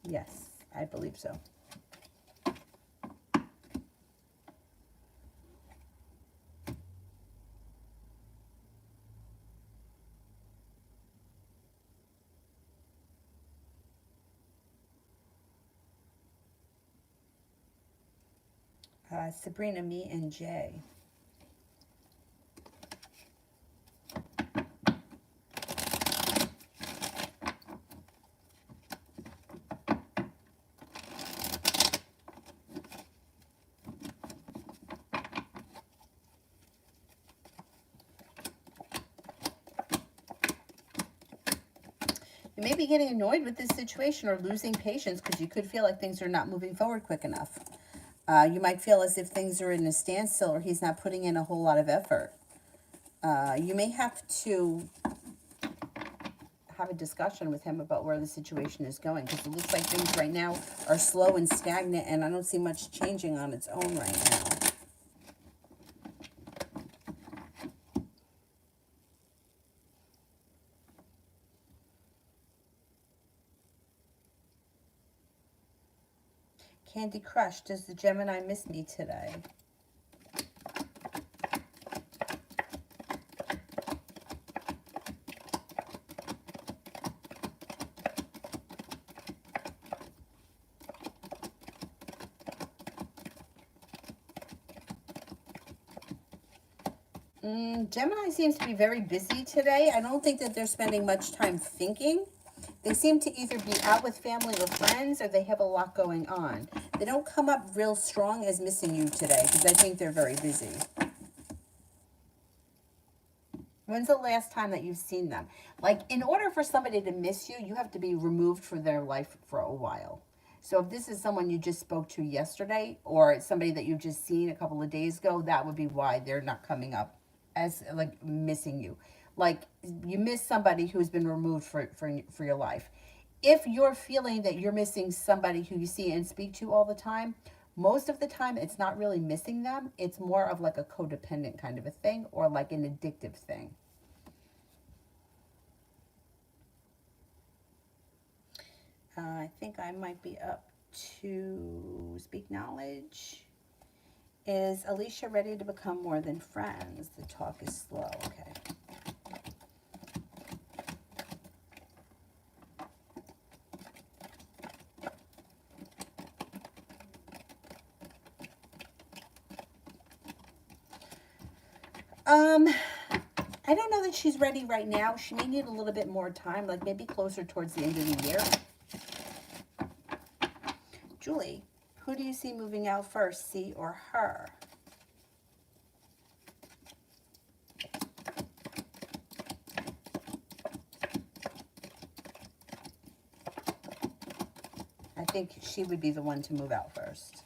Yes, I believe so. Sabrina, me, and Jay. You may be getting annoyed with this situation or losing patience because you could feel like things are not moving forward quick enough. You might feel as if things are in a standstill or he's not putting in a whole lot of effort. You may have to have a discussion with him about where the situation is going, because it looks like things right now are slow and stagnant, and I don't see much changing on its own right now. Candy Crush, does the Gemini miss me today? Gemini seems to be very busy today. I don't think that they're spending much time thinking. They seem to either be out with family or friends, or they have a lot going on. They don't come up real strong as missing you today, because I think they're very busy. When's the last time that you've seen them? Like, in order for somebody to miss you, you have to be removed from their life for a while. So if this is someone you just spoke to yesterday, or somebody that you've just seen a couple of days ago, that would be why they're not coming up as, like, missing you. Like, you miss somebody who's been removed for your life. If you're feeling that you're missing somebody who you see and speak to all the time, most of the time it's not really missing them. It's more of like a codependent kind of a thing, or like an addictive thing. I think I might be up to speak knowledge. Is Alicia ready to become more than friends? The talk is slow. Okay. I don't know that she's ready right now. She may need a little bit more time, like maybe closer towards the end of the year. Julie, who do you see moving out first, C or her? I think she would be the one to move out first.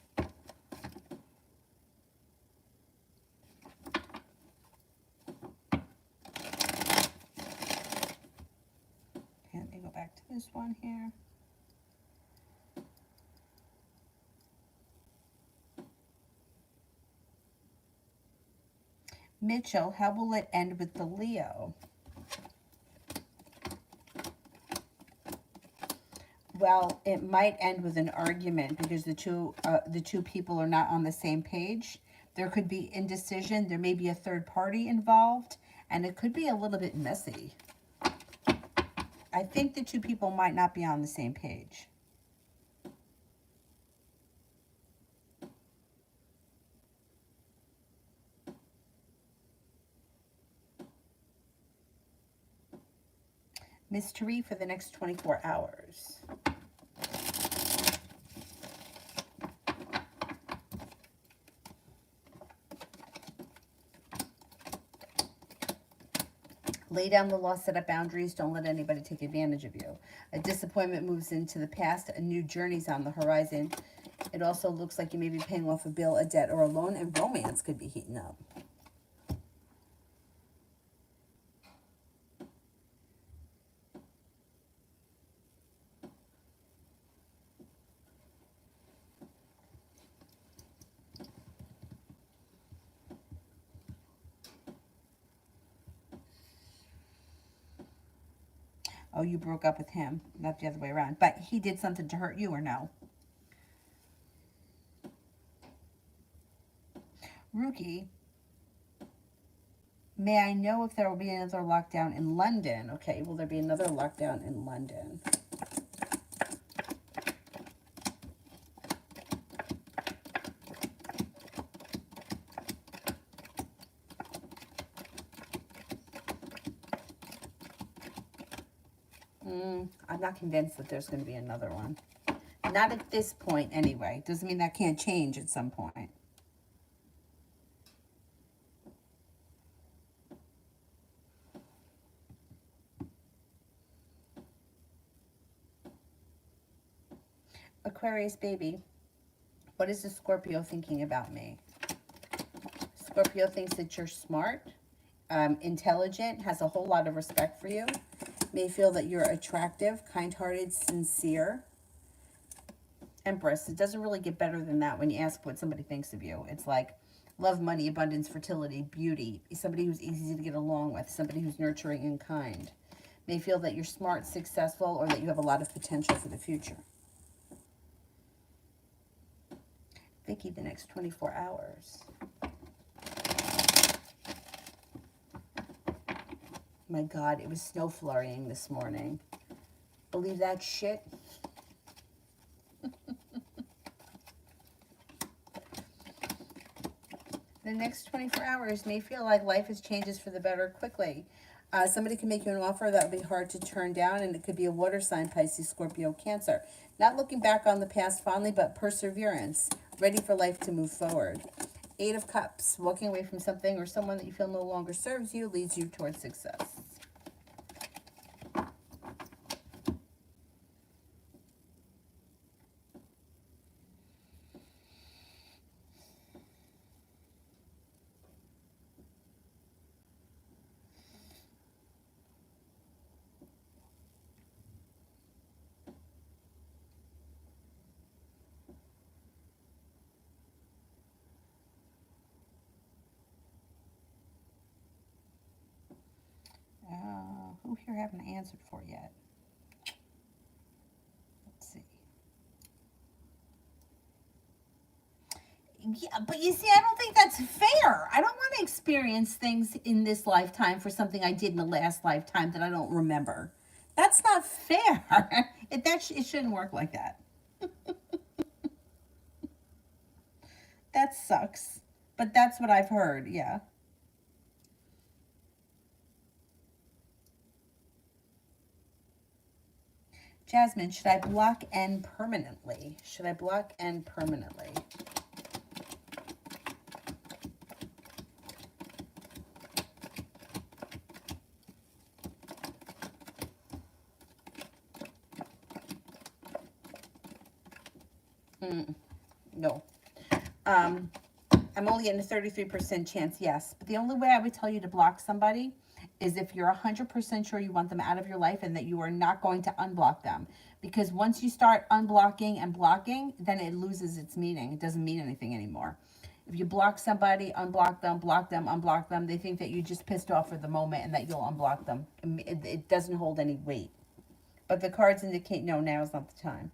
Let me go back to this one here. Mitchell, how will it end with the Leo? Well, it might end with an argument because the two people are not on the same page. There could be indecision. There may be a third party involved, and it could be a little bit messy. I think the two people might not be on the same page. Mystery for the next 24 hours. Lay down the law, set up boundaries. Don't let anybody take advantage of you. A disappointment moves into the past. A new journey's on the horizon. It also looks like you may be paying off a bill, a debt, or a loan, and romance could be heating up. Oh, you broke up with him, not the other way around. But he did something to hurt you, or no? Rookie, may I know if there will be another lockdown in London? Okay, will there be another lockdown in London? I'm not convinced that there's going to be another one. Not at this point, anyway. Doesn't mean that can't change at some point. Aquarius baby, what is the Scorpio thinking about me? Scorpio thinks that you're smart, intelligent, has a whole lot of respect for you, may feel that you're attractive, kind-hearted, sincere. Empress, it doesn't really get better than that when you ask what somebody thinks of you. It's like love, money, abundance, fertility, beauty, somebody who's easy to get along with, somebody who's nurturing and kind. May feel that you're smart, successful, or that you have a lot of potential for the future. Vicky, the next 24 hours. My God, it was snow flurrying this morning. Believe that shit? The the next 24 hours may feel like life has changes for the better quickly. Somebody can make you an offer that would be hard to turn down, and it could be a water sign, Pisces, Scorpio, Cancer. Not looking back on the past fondly, but perseverance, ready for life to move forward. Eight of Cups, walking away from something or someone that you feel no longer serves you leads you towards success. Who here haven't answered for yet? Let's see. Yeah, but you see, I don't think that's fair. I don't want to experience things in this lifetime for something I did in the last lifetime that I don't remember. That's not fair. It shouldn't work like that. That sucks. But that's what I've heard, yeah. Jasmine, should I block N permanently? Should I block N permanently? No. I'm only getting a 33% chance, yes. But the only way I would tell you to block somebody is if you're 100% sure you want them out of your life and that you are not going to unblock them. Because once you start unblocking and blocking, then it loses its meaning. It doesn't mean anything anymore. If you block somebody, unblock them, unblock them, they think that you just pissed off for the moment and that you'll unblock them. It doesn't hold any weight. But the cards indicate no, now is not the time.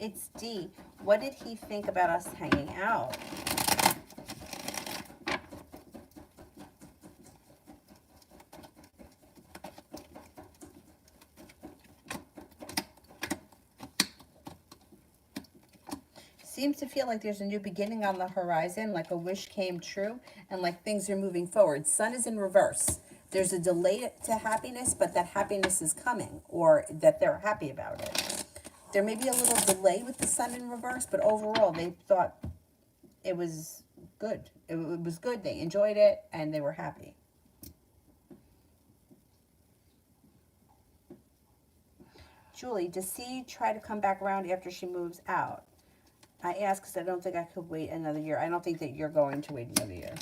It's deep. What did he think about us hanging out? Seems to feel like there's a new beginning on the horizon, like a wish came true, and like things are moving forward. Sun is in reverse. There's a delay to happiness, but that happiness is coming, or that they're happy about it. There may be a little delay with the sun in reverse, but overall they thought it was good. It was good. They enjoyed it, and they were happy. Julie, does C try to come back around after she moves out? I ask because I don't think I could wait another year. I don't think that you're going to wait another year.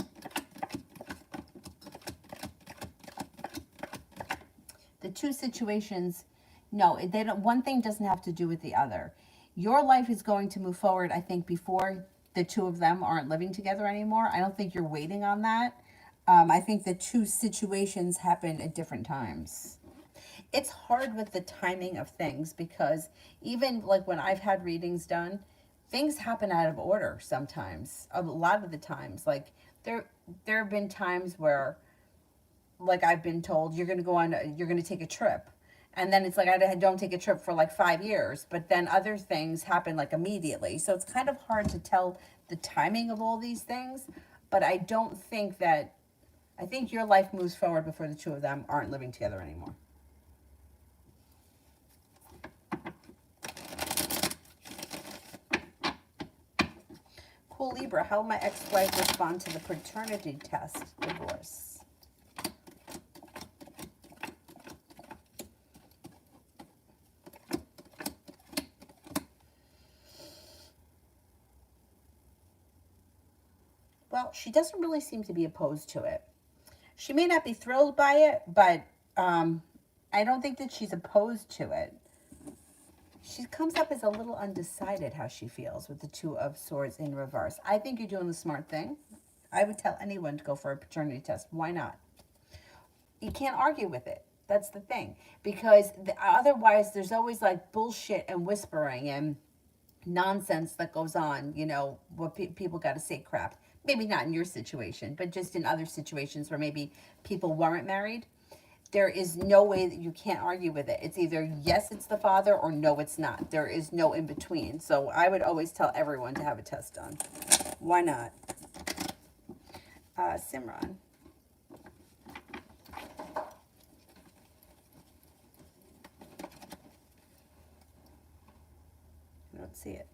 The two situations, no, they don't. One thing doesn't have to do with the other. Your life is going to move forward, I think, before the two of them aren't living together anymore. I don't think you're waiting on that. I think the two situations happen at different times. It's hard with the timing of things because even like when I've had readings done, things happen out of order sometimes. A lot of the times, like there have been times where, like I've been told, you're going to take a trip, and then it's like I don't take a trip for like 5 years, but then other things happen like immediately. So it's kind of hard to tell the timing of all these things. But I think your life moves forward before the two of them aren't living together anymore. Cool Libra, how will my ex-wife respond to the paternity test divorce? Well, she doesn't really seem to be opposed to it. She may not be thrilled by it, but I don't think that she's opposed to it. She comes up as a little undecided how she feels with the Two of Swords in reverse. I think you're doing the smart thing. I would tell anyone to go for a paternity test. Why not? You can't argue with it. That's the thing. Because otherwise there's always like bullshit and whispering and nonsense that goes on, what people got to say crap. Maybe not in your situation, but just in other situations where maybe people weren't married. There is no way that you can't argue with it. It's either yes, it's the father, or no, it's not. There is no in between. So I would always tell everyone to have a test done. Why not? Simran. I don't see it.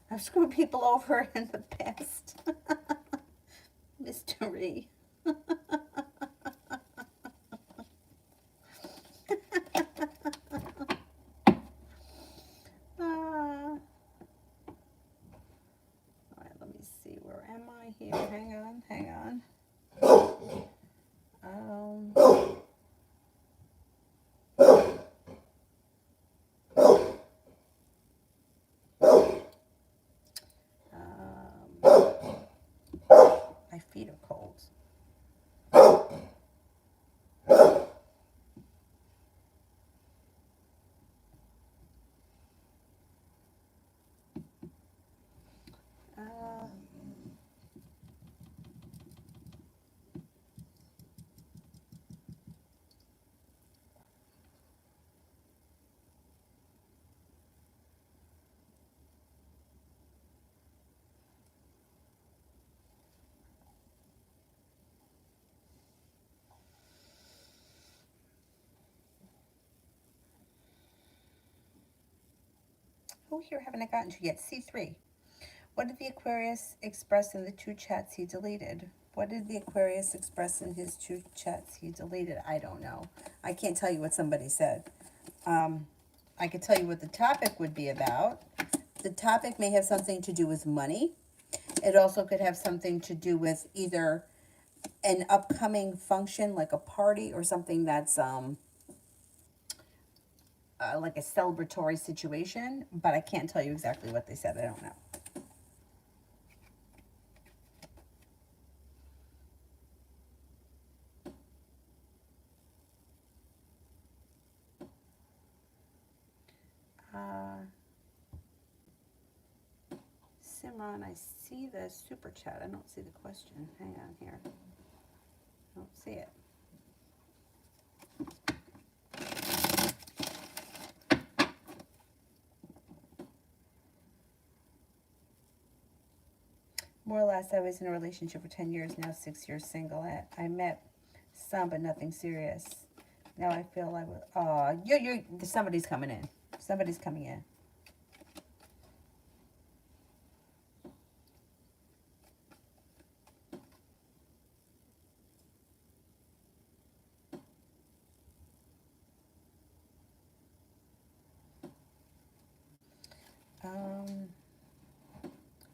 I've screwed people over in the past. Mystery. All right, let me see. Where am I here? Hang on, hang on. My feet are cold. Who here haven't I gotten to yet? C3. What did the Aquarius express in the 2 chats he deleted? What did the Aquarius express in his 2 chats he deleted? I don't know. I can't tell you what somebody said. I could tell you what the topic would be about. The topic may have something to do with money. It also could have something to do with either an upcoming function, like a party, or something that's like a celebratory situation, but I can't tell you exactly what they said. I don't know. Simran, I see the super chat. I don't see the question. Hang on here. I don't see it. More or less, I was in a relationship for 10 years, now 6 years single. I met some, but nothing serious. Now I feel I would, somebody's coming in. Somebody's coming in. All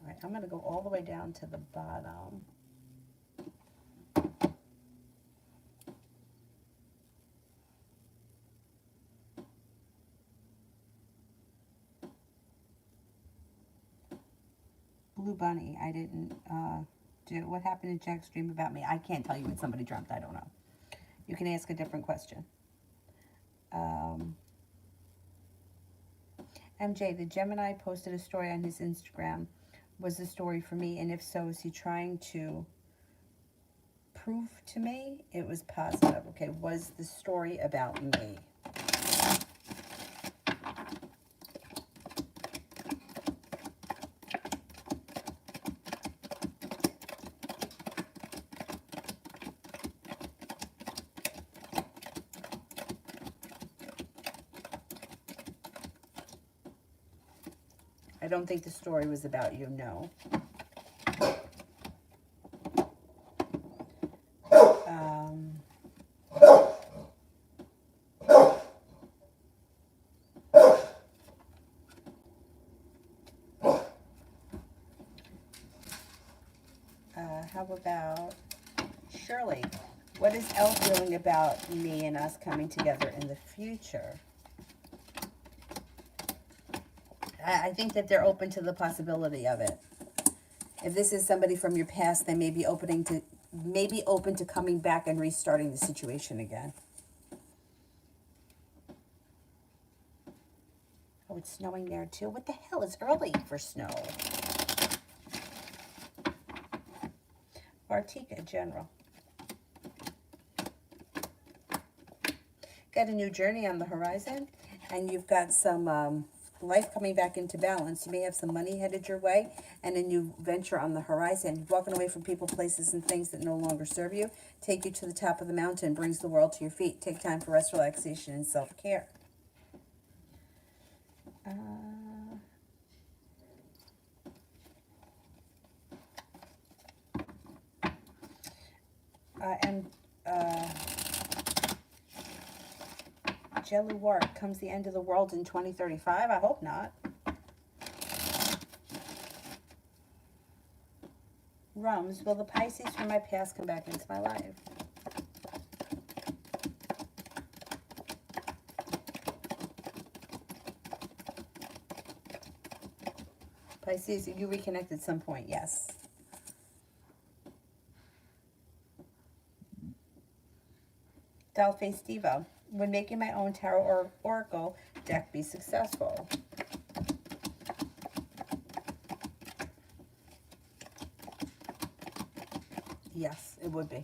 right, I'm going to go all the way down to the bottom. Blue Bunny, I didn't do. What happened to Jack's dream about me? I can't tell you what somebody dreamt. I don't know. You can ask a different question. MJ, the Gemini posted a story on his Instagram. Was the story for me? And if so, is he trying to prove to me it was positive? Okay, was the story about me? I don't think the story was about you, no. How about Shirley? What is Elle feeling about me and us coming together in the future? I think that they're open to the possibility of it. If this is somebody from your past, they may be open to coming back and restarting the situation again. Oh, it's snowing there too. What the hell? It's early for snow. Vartika, General. Got a new journey on the horizon, and you've got some life coming back into balance. You may have some money headed your way and a new venture on the horizon. Walking away from people, places, and things that no longer serve you. Take you to the top of the mountain, brings the world to your feet. Take time for rest, relaxation, and self-care. And Jelluart, comes the end of the world in 2035? I hope not. Rums, will the Pisces from my past come back into my life? Pisces, you reconnect at some point, yes. Dollface Diva, when making my own tarot or oracle deck be successful? Yes, it would be.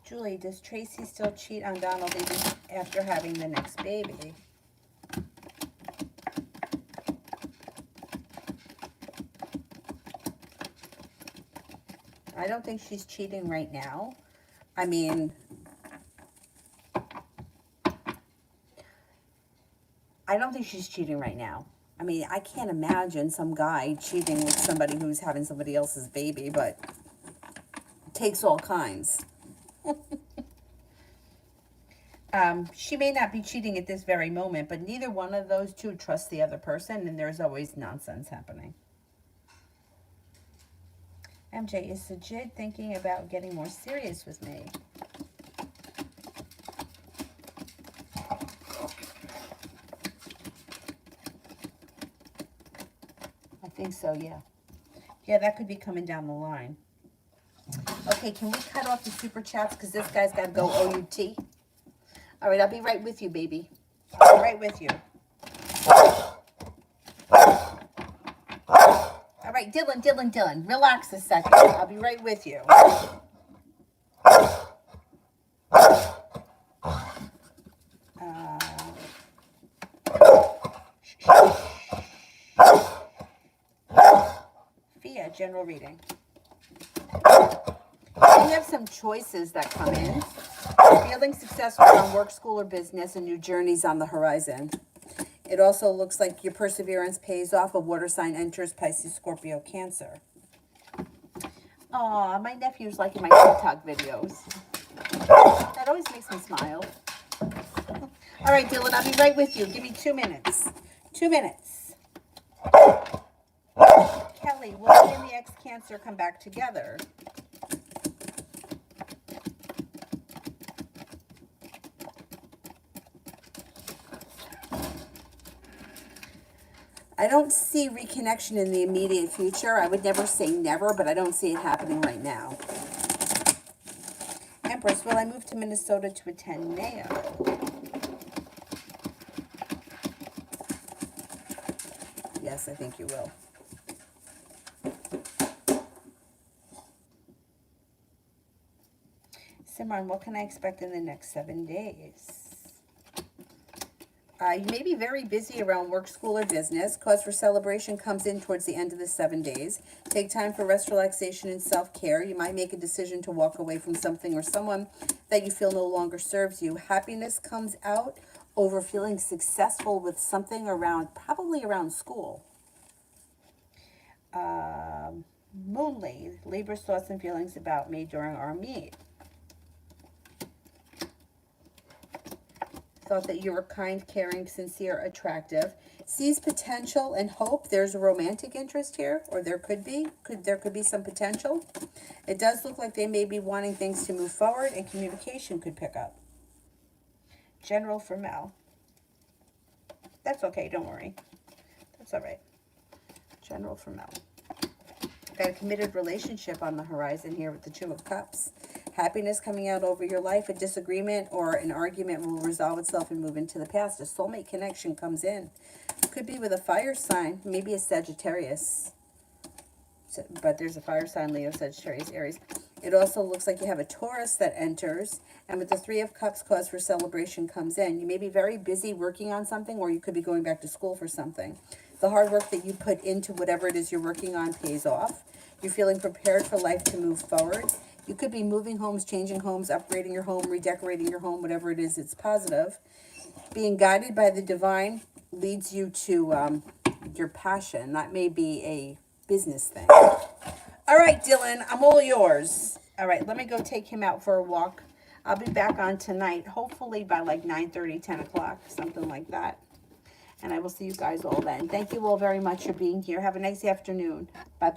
Julie, does Tracy still cheat on Donald even after having the next baby? I don't think she's cheating right now. I mean, I don't think she's cheating right now. I mean, I can't imagine some guy cheating with somebody who's having somebody else's baby, but it takes all kinds. She may not be cheating at this very moment, but neither one of those two trusts the other person, and there's always nonsense happening. MJ, is Sajid thinking about getting more serious with me? I think so, yeah. Yeah, that could be coming down the line. Okay, can we cut off the super chats because this guy's got to go OUT? All right, I'll be right with you, baby. I'll be right with you. All right, Dylan, relax a second. I'll be right with you. Fia, general reading. We have some choices that come in. Feeling successful on work, school, or business, and new journeys on the horizon. It also looks like your perseverance pays off. A water sign enters Pisces, Scorpio, Cancer. Aw, my nephew's liking my TikTok videos. That always makes me smile. All right, Dylan, I'll be right with you. Give me 2 minutes. 2 minutes. Kelly, will me and the ex-Cancer come back together? I don't see reconnection in the immediate future. I would never say never, but I don't see it happening right now. Empress, will I move to Minnesota to attend NAO? Yes, I think you will. Simran, what can I expect in the next 7 days? You may be very busy around work, school, or business. Cause for celebration comes in towards the end of the 7 days. Take time for rest, relaxation, and self-care. You might make a decision to walk away from something or someone that you feel no longer serves you. Happiness comes out over feeling successful with something around, probably around school. Moonly, Libra's thoughts and feelings about me during our meet. Thought that you were kind, caring, sincere, attractive. Sees potential and hope. There's a romantic interest here, or there could be. There could be some potential. It does look like they may be wanting things to move forward, and communication could pick up. General for Mel. That's okay, don't worry. That's all right. General for Mel. Got a committed relationship on the horizon here with the Two of Cups. Happiness coming out over your life. A disagreement or an argument will resolve itself and move into the past. A soulmate connection comes in. Could be with a fire sign, maybe a Sagittarius. But there's a fire sign, Leo, Sagittarius, Aries. It also looks like you have a Taurus that enters. And with the Three of Cups, cause for celebration comes in. You may be very busy working on something, or you could be going back to school for something. The hard work that you put into whatever it is you're working on pays off. You're feeling prepared for life to move forward. You could be moving homes, changing homes, upgrading your home, redecorating your home, whatever it is, it's positive. Being guided by the divine leads you to your passion. That may be a business thing. All right, Dylan, I'm all yours. All right, let me go take him out for a walk. I'll be back on tonight, hopefully by like 9:30, 10 o'clock, something like that. And I will see you guys all then. Thank you all very much for being here. Have a nice afternoon. Bye-bye.